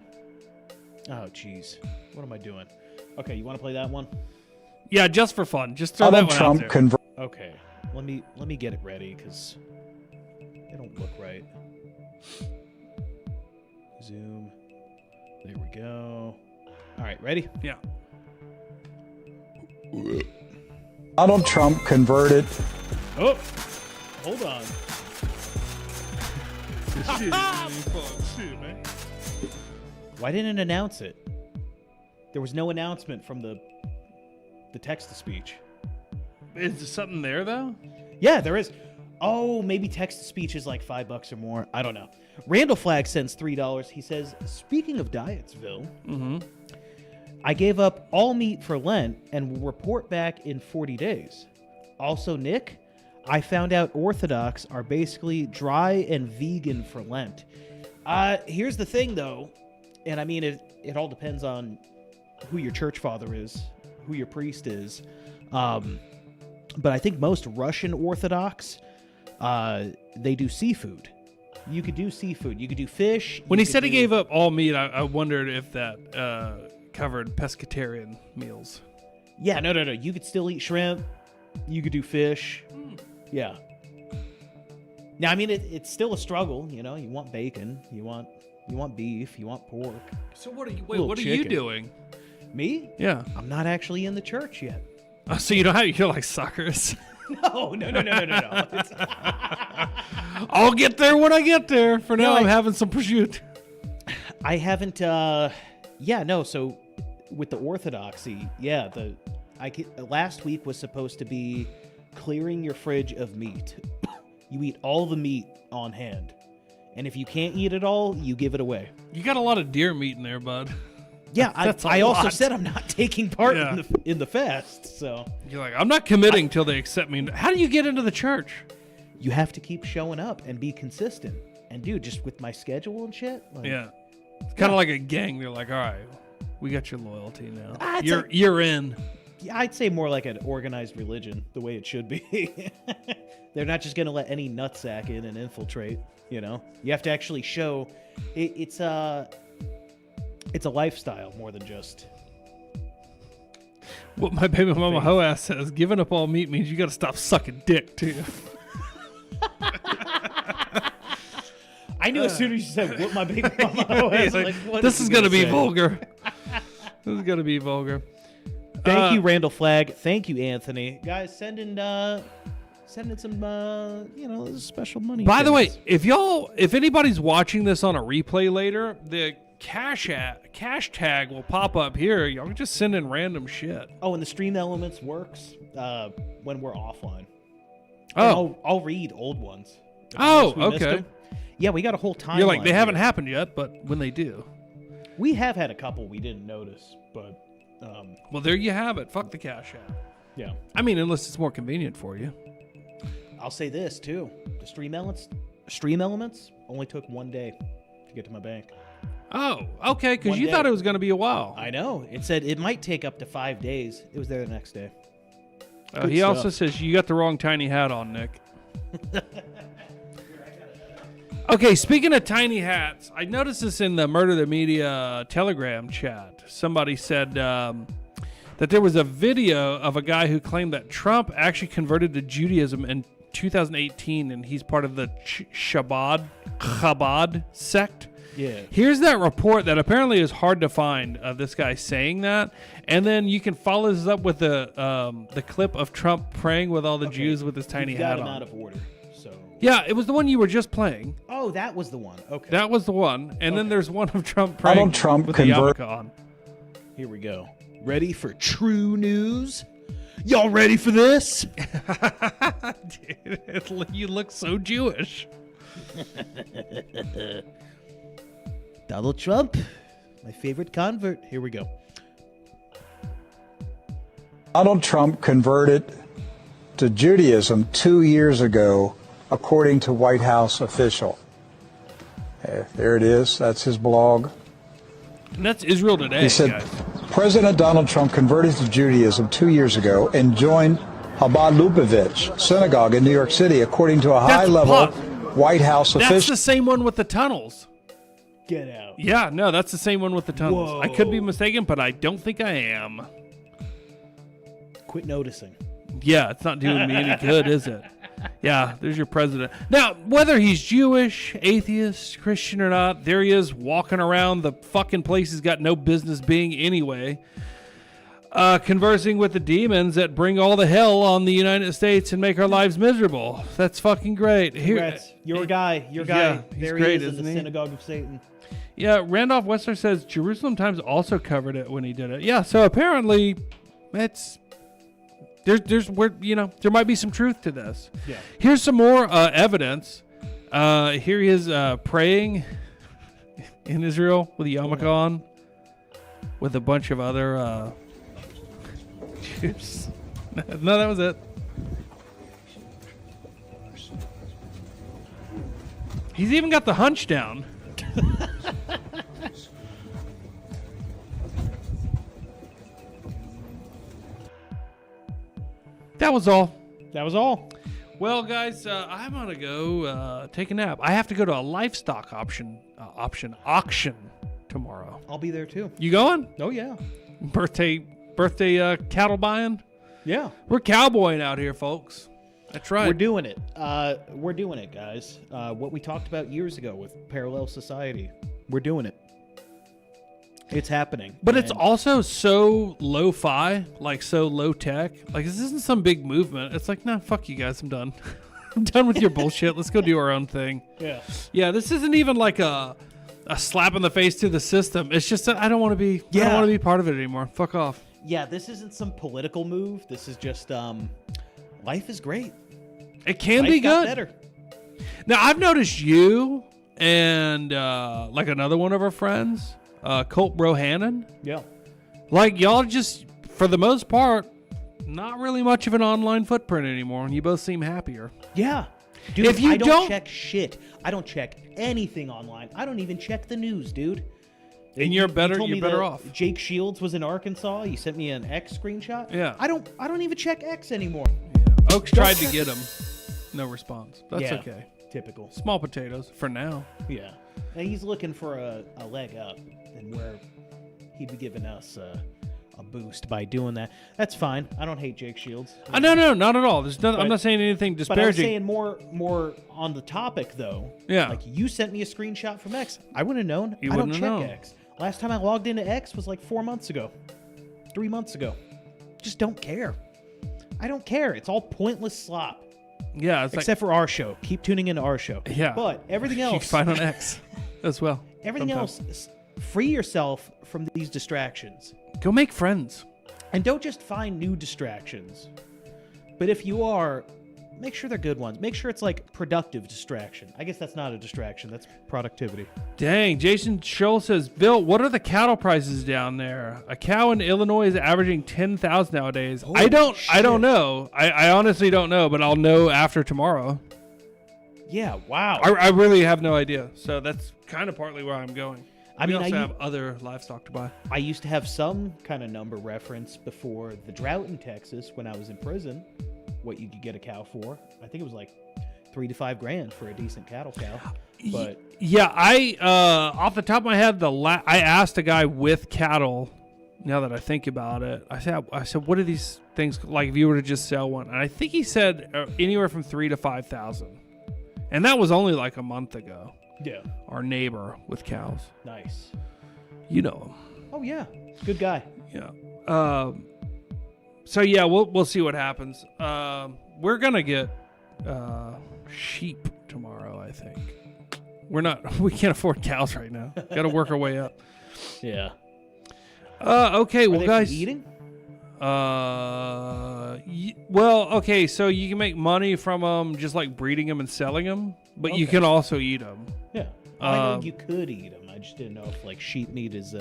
Oh, jeez. What am I doing? Okay, you want to play that one? Yeah, just for fun. Just throw that Donald one Trump out there. converted. Okay. Let me get it ready because they don't look right. Zoom. There we go. All right, ready? Yeah. Donald Trump converted. Oh, hold on. Why didn't it announce it? There was no announcement from the text-to-speech. Is there something there, though? Yeah, there is. Oh, maybe text-to-speech is like $5 or more. I don't know. Randall Flagg sends $3. He says, speaking of Dietsville, I gave up all meat for Lent and will report back in 40 days. Also, Nick, I found out Orthodox are basically dry and vegan for Lent. Here's the thing, though, and I mean, it all depends on who your church father is, who your priest is. But I think most Russian Orthodox, they do seafood. You could do seafood. You could do fish. When he said he gave up all meat, I wondered if that covered pescatarian meals. Yeah, no. You could still eat shrimp. You could do fish. Yeah. Now, I mean, it's still a struggle. You know, you want bacon. You want beef. You want pork. So what are you? Little What are you chicken. doing? Me? Yeah. I'm not actually in the church yet. Oh, so you know how you're like suckers. No. I'll get there when I get there. For now, No, I'm having some prosciutto. I haven't. So with the Orthodoxy, last week was supposed to be clearing your fridge of meat. You eat all the meat on hand, and if you can't eat it all, you give it away. You got a lot of deer meat in there, bud. Yeah, That's a I also lot. said I'm not taking part Yeah. in the fast. So You're like, I'm not committing till they accept me. How do you get into the church? you have to keep showing up and be consistent. And dude, just with my schedule and shit. Like, Yeah. It's kind of like a gang. They're like, all right, we got your loyalty now. It's You're in. Yeah, I'd say more like an organized religion, the way it should be. They're not just going to let any nutsack in and infiltrate, you know? You have to actually show it's a lifestyle more than just... What my baby mama hoe ass says, giving up all meat means you got to stop sucking dick, too. I knew as soon as you said, what my baby mama hoe ass, Like, what this is going to be vulgar. This is going to be vulgar. Thank you, Randall Flagg. Thank you, Anthony. Guys, send in some, special money. By the way, things. if anybody's watching this on a replay later, the cash tag will pop up here. Y'all can just send in random shit. Oh, and the Stream Elements works when we're offline. Oh. And I'll read old ones. Oh, Unless we missed okay. them. Yeah, we got a whole timeline. You're like, they haven't here. happened yet, but when they do. We have had a couple we didn't notice, but Well, there you have it. Fuck the Cash App. yeah. I mean, unless it's more convenient for you. I'll say this too: the stream elements only took 1 day to get to my bank. Oh, okay, because 1 you day. thought it was going to be a while. I know. It said it might take up to 5 days. It was there the next day. Good He also stuff. says you got the wrong tiny hat on, Nick. Okay, speaking of tiny hats, I noticed this in the Murder the Media Telegram chat. Somebody said that there was a video of a guy who claimed that Trump actually converted to Judaism in 2018, and he's part of the Chabad sect. Yeah. Here's that report that apparently is hard to find of this guy saying that, and then you can follow this up with the clip of Trump praying with all the Jews with his tiny You've hat got him on. out of order. So. Yeah, it was the one you were just playing. Oh, that was the one. Okay. That was the one, and then there's one of Trump praying Donald Trump with the yarmulke on. Here we go. Ready for true news? Y'all ready for this? Dude, you look so Jewish. Donald Trump, my favorite convert. Here we go. Donald Trump converted to Judaism 2 years ago, according to White House official. There it is. That's his blog. And that's Israel Today, He said, guys. President Donald Trump converted to Judaism 2 years ago and joined Chabad Lubavitch Synagogue in New York City, according to a high-level White House That's official. the same one with the tunnels. Get out. Yeah, no, that's the same one with the tunnels. Whoa. I could be mistaken, but I don't think I am. Quit noticing. Yeah, it's not doing me any good, is it? Yeah, there's your president. Now, whether he's Jewish, atheist, Christian or not, there he is walking around the fucking place he's got no business being anyway, conversing with the demons that bring all the hell on the United States and make our lives miserable. That's fucking great. Congrats. Your guy. Yeah, There he's he great, is in isn't the he? synagogue of Satan. Yeah, Randolph Wessler says Jerusalem Times also covered it when he did it. Yeah, so apparently it's there might be some truth to this. Yeah. Here's some more evidence. Here he is praying in Israel with a yarmulke on, with a bunch of other Jews. No, that was it. He's even got the hunch down. That was all. That was all. Well, guys, I'm gonna go take a nap. I have to go to a livestock auction tomorrow. I'll be there too. You going? Oh yeah. Birthday cattle buying? Yeah. We're cowboying out here, folks. That's right. We're doing it. We're doing it, guys. What we talked about years ago with parallel society. We're doing it. It's happening. But it's And also so lo-fi, like so low-tech. Like, this isn't some big movement. It's like, nah, fuck you guys. I'm done. I'm done with your bullshit. Let's go do our own thing. yeah. Yeah, this isn't even like a slap in the face to the system. It's just that I don't want to be. I Yeah. don't want to be part of it anymore. Fuck off. Yeah, this isn't some political move. This is just life is great. It can Life be got good. better. Now I've noticed you and like another one of our friends, Colt Brohannon. Yeah. Like y'all just, for the most part, not really much of an online footprint anymore, and you both seem happier. Yeah. Dude, If you I don't don't- check shit. I don't check anything online. I don't even check the news, dude. And You you're better. told You're me better that off. Jake Shields was in Arkansas. You sent me an X screenshot. Yeah. I don't even check X anymore. Oaks tried to get him. No response. That's Yeah. okay. Typical. Small potatoes for now. Yeah. And he's looking for a leg up, and where he'd be giving us a boost by doing that. That's fine. I don't hate Jake Shields. No, not at all. There's nothing. I'm But- not saying anything But I was disparaging. saying more on the topic though. Yeah. Like you sent me a screenshot from X. I wouldn't have known. You I don't wouldn't check have known. X. Last time I logged into X was like 4 months ago. 3 months ago. Just don't care. I don't care. It's all pointless slop. Yeah, it's Except for our show. Keep tuning into our show. Yeah. But everything like you else, can find on X as well. everything sometimes. else, free yourself from these distractions. Go make friends. And don't just find new distractions. But if you are, make sure they're good ones. Make sure it's like productive distraction. I guess that's not a distraction. That's productivity. Dang, Jason Scholl says, Bill, what are the cattle prices down there? A cow in Illinois is averaging 10,000 nowadays. I don't know. I honestly don't know, but I'll know after tomorrow. Yeah, wow. I really have no idea. So that's kind of partly where I'm going. I mean, also have other livestock to buy. I used to have some kind of number reference before the drought in Texas when I was in prison, what you could get a cow for. I think it was like $3 to $5 grand for a decent cattle cow. But yeah, I off the top of my head, I asked a guy with cattle. Now that I think about it, I said, what are these things like if you were to just sell one? And I think he said anywhere from $3,000 to $5,000, and that was only like a month ago. yeah, Our neighbor with cows, nice. you know him. Oh yeah, good guy. Yeah. So yeah, we'll see what happens. We're gonna get sheep tomorrow. I think we can't afford cows right now. Got to work our way up. Yeah. Okay. Are Well, they guys. for eating? Well, okay. So you can make money from them, just like breeding them and selling them, but you Okay. can also eat them. Yeah. I know you could eat them. I just didn't know if like sheep meat is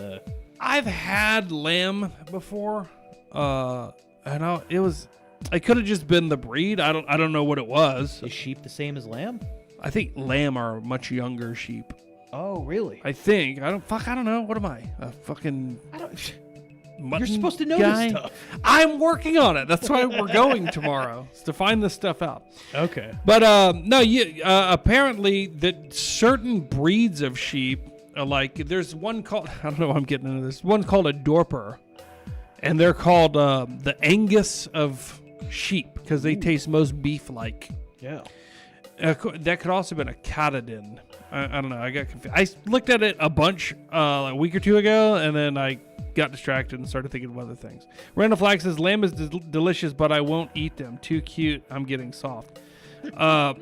I've had lamb before. And it could have just been the breed. I don't know what it was. Is sheep the same as lamb? I think lamb are much younger sheep. Oh, really? I think. I don't know. What am I? A fucking I don't. mutton You're supposed to know guy? this stuff. I'm working on it. That's why we're going tomorrow. Is to find this stuff out. Okay. But no, apparently that certain breeds of sheep are like there's one called I don't know why I'm getting into this. One called a Dorper, and they're called the Angus of sheep because they taste most beef-like. Yeah. That could also have been a Catadin. I don't know. I got confused. I looked at it a bunch like a week or two ago, and then I got distracted and started thinking of other things. Randall Flag says, lamb is delicious, but I won't eat them. Too cute. I'm getting soft. Yeah,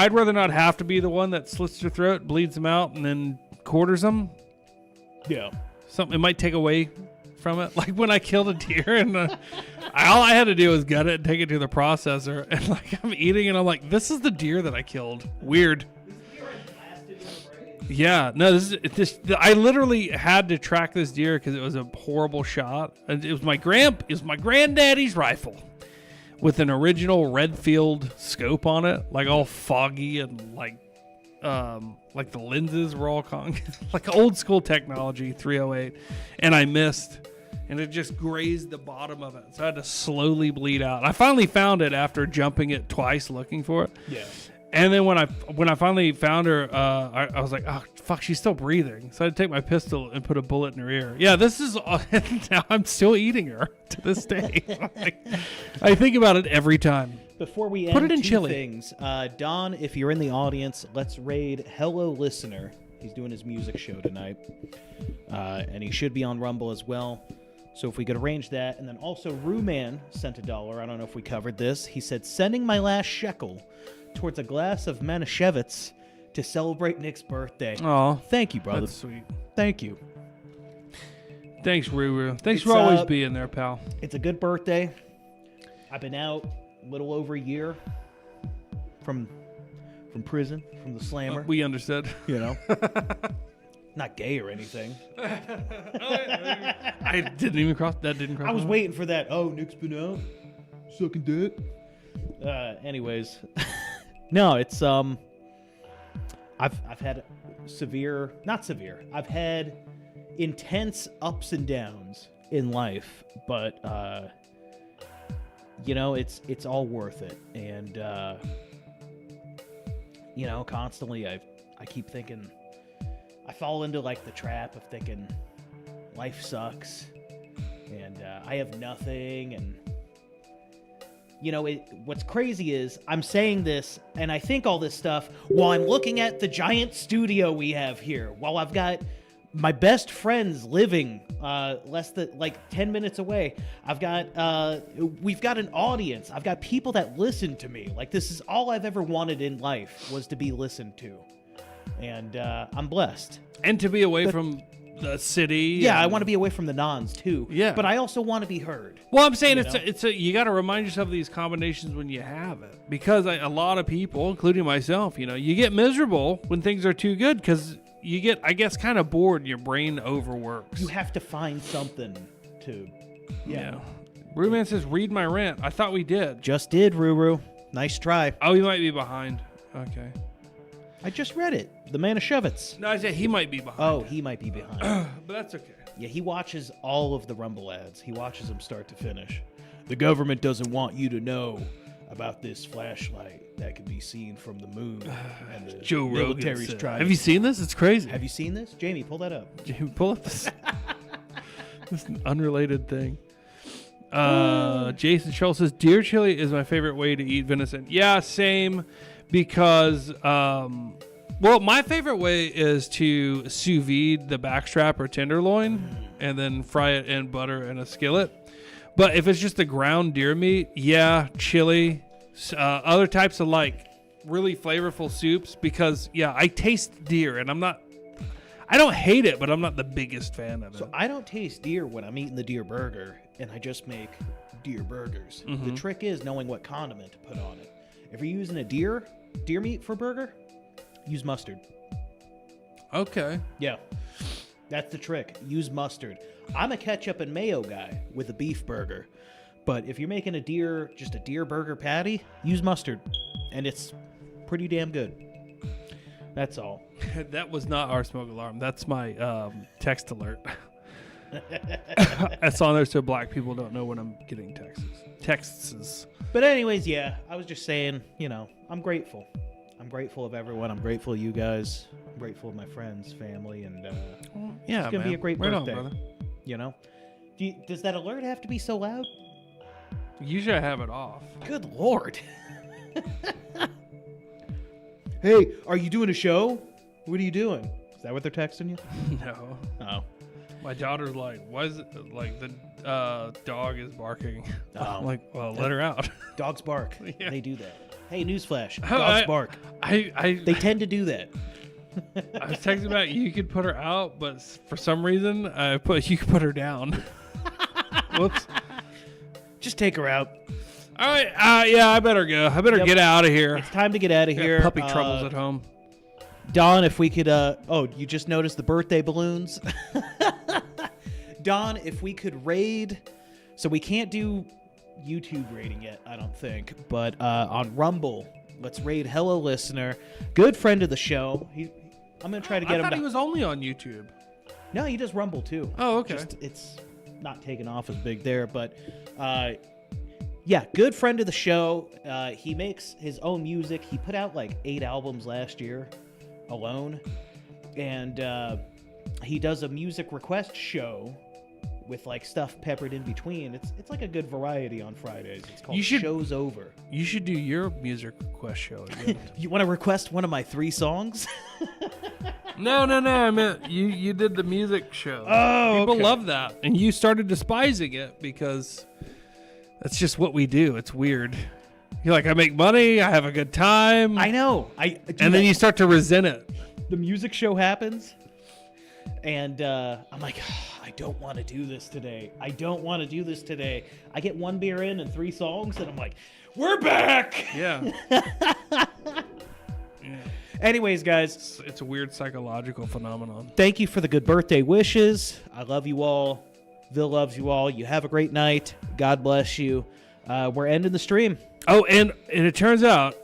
I'd rather not have to be the one that slits their throat, bleeds them out, and then quarters them. Yeah. Something it might take away from it. Like when I killed a deer and all I had to do was gut it and take it to the processor, and like I'm eating and I'm like, this is the deer that I killed. Weird. Yeah, no, I literally had to track this deer because it was a horrible shot. And it was my granddaddy's rifle with an original Redfield scope on it, like all foggy and like the lenses were all like old school technology, 308, and I missed. And it just grazed the bottom of it. So I had to slowly bleed out. I finally found it after jumping it twice looking for it. Yeah. And then when I finally found her, I was like, oh, fuck, she's still breathing. So I had to take my pistol and put a bullet in her ear. Yeah, this is... now I'm still eating her to this day. I think about it every time. Before we Put end it in two chili. things, Don, if you're in the audience, let's raid Hello Listener. He's doing his music show tonight. And he should be on Rumble as well. So if we could arrange that. And then also Ruman sent $1. I don't know if we covered this. He said, sending my last shekel towards a glass of Manischewitz to celebrate Nick's birthday. Oh, Thank you, brother. that's sweet. Thank you. Thanks, Ruru. Thanks It's, for always being there, pal. It's a good birthday. I've been out a little over a year from prison, from the slammer. We understood. You know, not gay or anything. I didn't even cross. That didn't cross. I was my mind. waiting for that. Oh, Nick's been out sucking dick. Anyways, no, it's I've had not severe. I've had intense ups and downs in life, but you know, it's all worth it. And you know, constantly I keep thinking, I fall into like the trap of thinking life sucks and I have nothing. And you know, what's crazy is I'm saying this and I think all this stuff while I'm looking at the giant studio we have here, while I've got my best friends living less than like 10 minutes away. We've got an audience. I've got people that listen to me. Like, this is all I've ever wanted in life, was to be listened to. And I'm blessed. And to be away from the city. Yeah, I want to be away from the nons too. Yeah. But I also want to be heard. Well, I'm saying You it's know? you got to remind yourself of these combinations when you have it, because a lot of people, including myself, you get miserable when things are too good because you get, I guess, kind of bored. And your brain overworks. You have to find something to. Yeah. Brewman says, "Read my rant." I thought we did. Just did, Ruru. Nice try. Oh, he might be behind. Okay. I just read it. The Manischewitz. No, I said he might be behind. Oh, he might be behind. But that's okay. Yeah, he watches all of the Rumble ads. He watches them start to finish. The government doesn't want you to know about this flashlight that can be seen from the moon and the Joe Rogan military's said. trying. Have you seen this? It's crazy. Have you seen this? Jamie, pull that up. Jamie, pull up this this unrelated thing. Jason Schultz says, "Deer chili is my favorite way to eat venison." Yeah, same. Because, well, my favorite way is to sous vide the backstrap or tenderloin and then fry it in butter in a skillet. But if it's just the ground deer meat, yeah, chili, other types of like really flavorful soups. Because, yeah, I taste deer and I don't hate it, but I'm not the biggest fan of it. So I don't taste deer when I'm eating the deer burger, and I just make deer burgers. The trick is knowing what condiment to put on it. If you're using a deer meat for burger, use mustard. Okay. Yeah, that's the trick. Use mustard. I'm a ketchup and mayo guy with a beef burger, but if you're making just a deer burger patty, use mustard, and it's pretty damn good. That's all. That was not our smoke alarm. That's my text alert. That's on there so black people don't know when I'm getting texts. But anyways, yeah, I was just saying, I'm grateful. I'm grateful of everyone. I'm grateful of you guys. I'm grateful of my friends, family, and Yeah, it's gonna be a great Right on, birthday. brother. Does that alert have to be so loud? Usually I have it off. Good Lord. Hey, are you doing a show? What are you doing? Is that what they're texting you? No. Oh. My daughter's like, why is it like the dog is barking? Oh. I'm like, well, let her out. Dogs bark. Yeah. They do that. Hey, newsflash. Oh, Dogs bark. They tend to do that. I was texting about you could put her out, but for some reason you could put her down. Whoops. Just take her out. All right. Yeah, I better go. I better get out of here. It's time to get out of here. Puppy troubles at home. Don, if we could, you just noticed the birthday balloons? Don, if we could raid, so we can't do YouTube rating yet, I don't think, but on Rumble, let's raid Hello Listener, good friend of the show. I'm going to try to get him I thought to... he was only on YouTube. No, he does Rumble too. Oh, okay. Just, it's not taken off as big there, but yeah, good friend of the show. He makes his own music. He put out like 8 albums last year alone, and he does a music request show with like stuff peppered in between. It's like a good variety on Fridays. It's called Show's Over. You should do your music request show again. You want to request one of my 3 songs? No. I meant you did the music show. Oh, people okay. love that, and you started despising it because that's just what we do. It's weird. You're like, I make money, I have a good time. I know. And then you start to resent it. The music show happens, and I'm like, I don't want to do this today. I get 1 beer in and 3 songs, and I'm like, we're back. Yeah. Anyways, guys, It's a weird psychological phenomenon. thank you for the good birthday wishes. I love you all. Vil loves you all. You have a great night. God bless you. We're ending the stream. Oh, and it turns out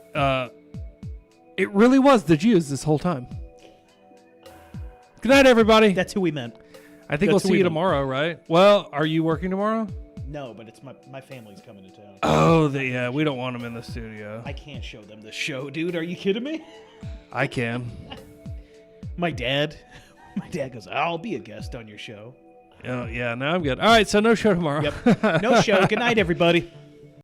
it really was the Jews this whole time. Good night, everybody. That's who we meant. I think we'll that's who see we you meant. tomorrow, right? Well, are you working tomorrow? No, but it's my family's coming to town. Oh, yeah, we don't want them in the studio. I can't show them the show, dude. Are you kidding me? I can. My dad goes, I'll be a guest on your show. Oh, yeah, no, I'm good. All right, so no show tomorrow. Yep. No show. Good night, everybody.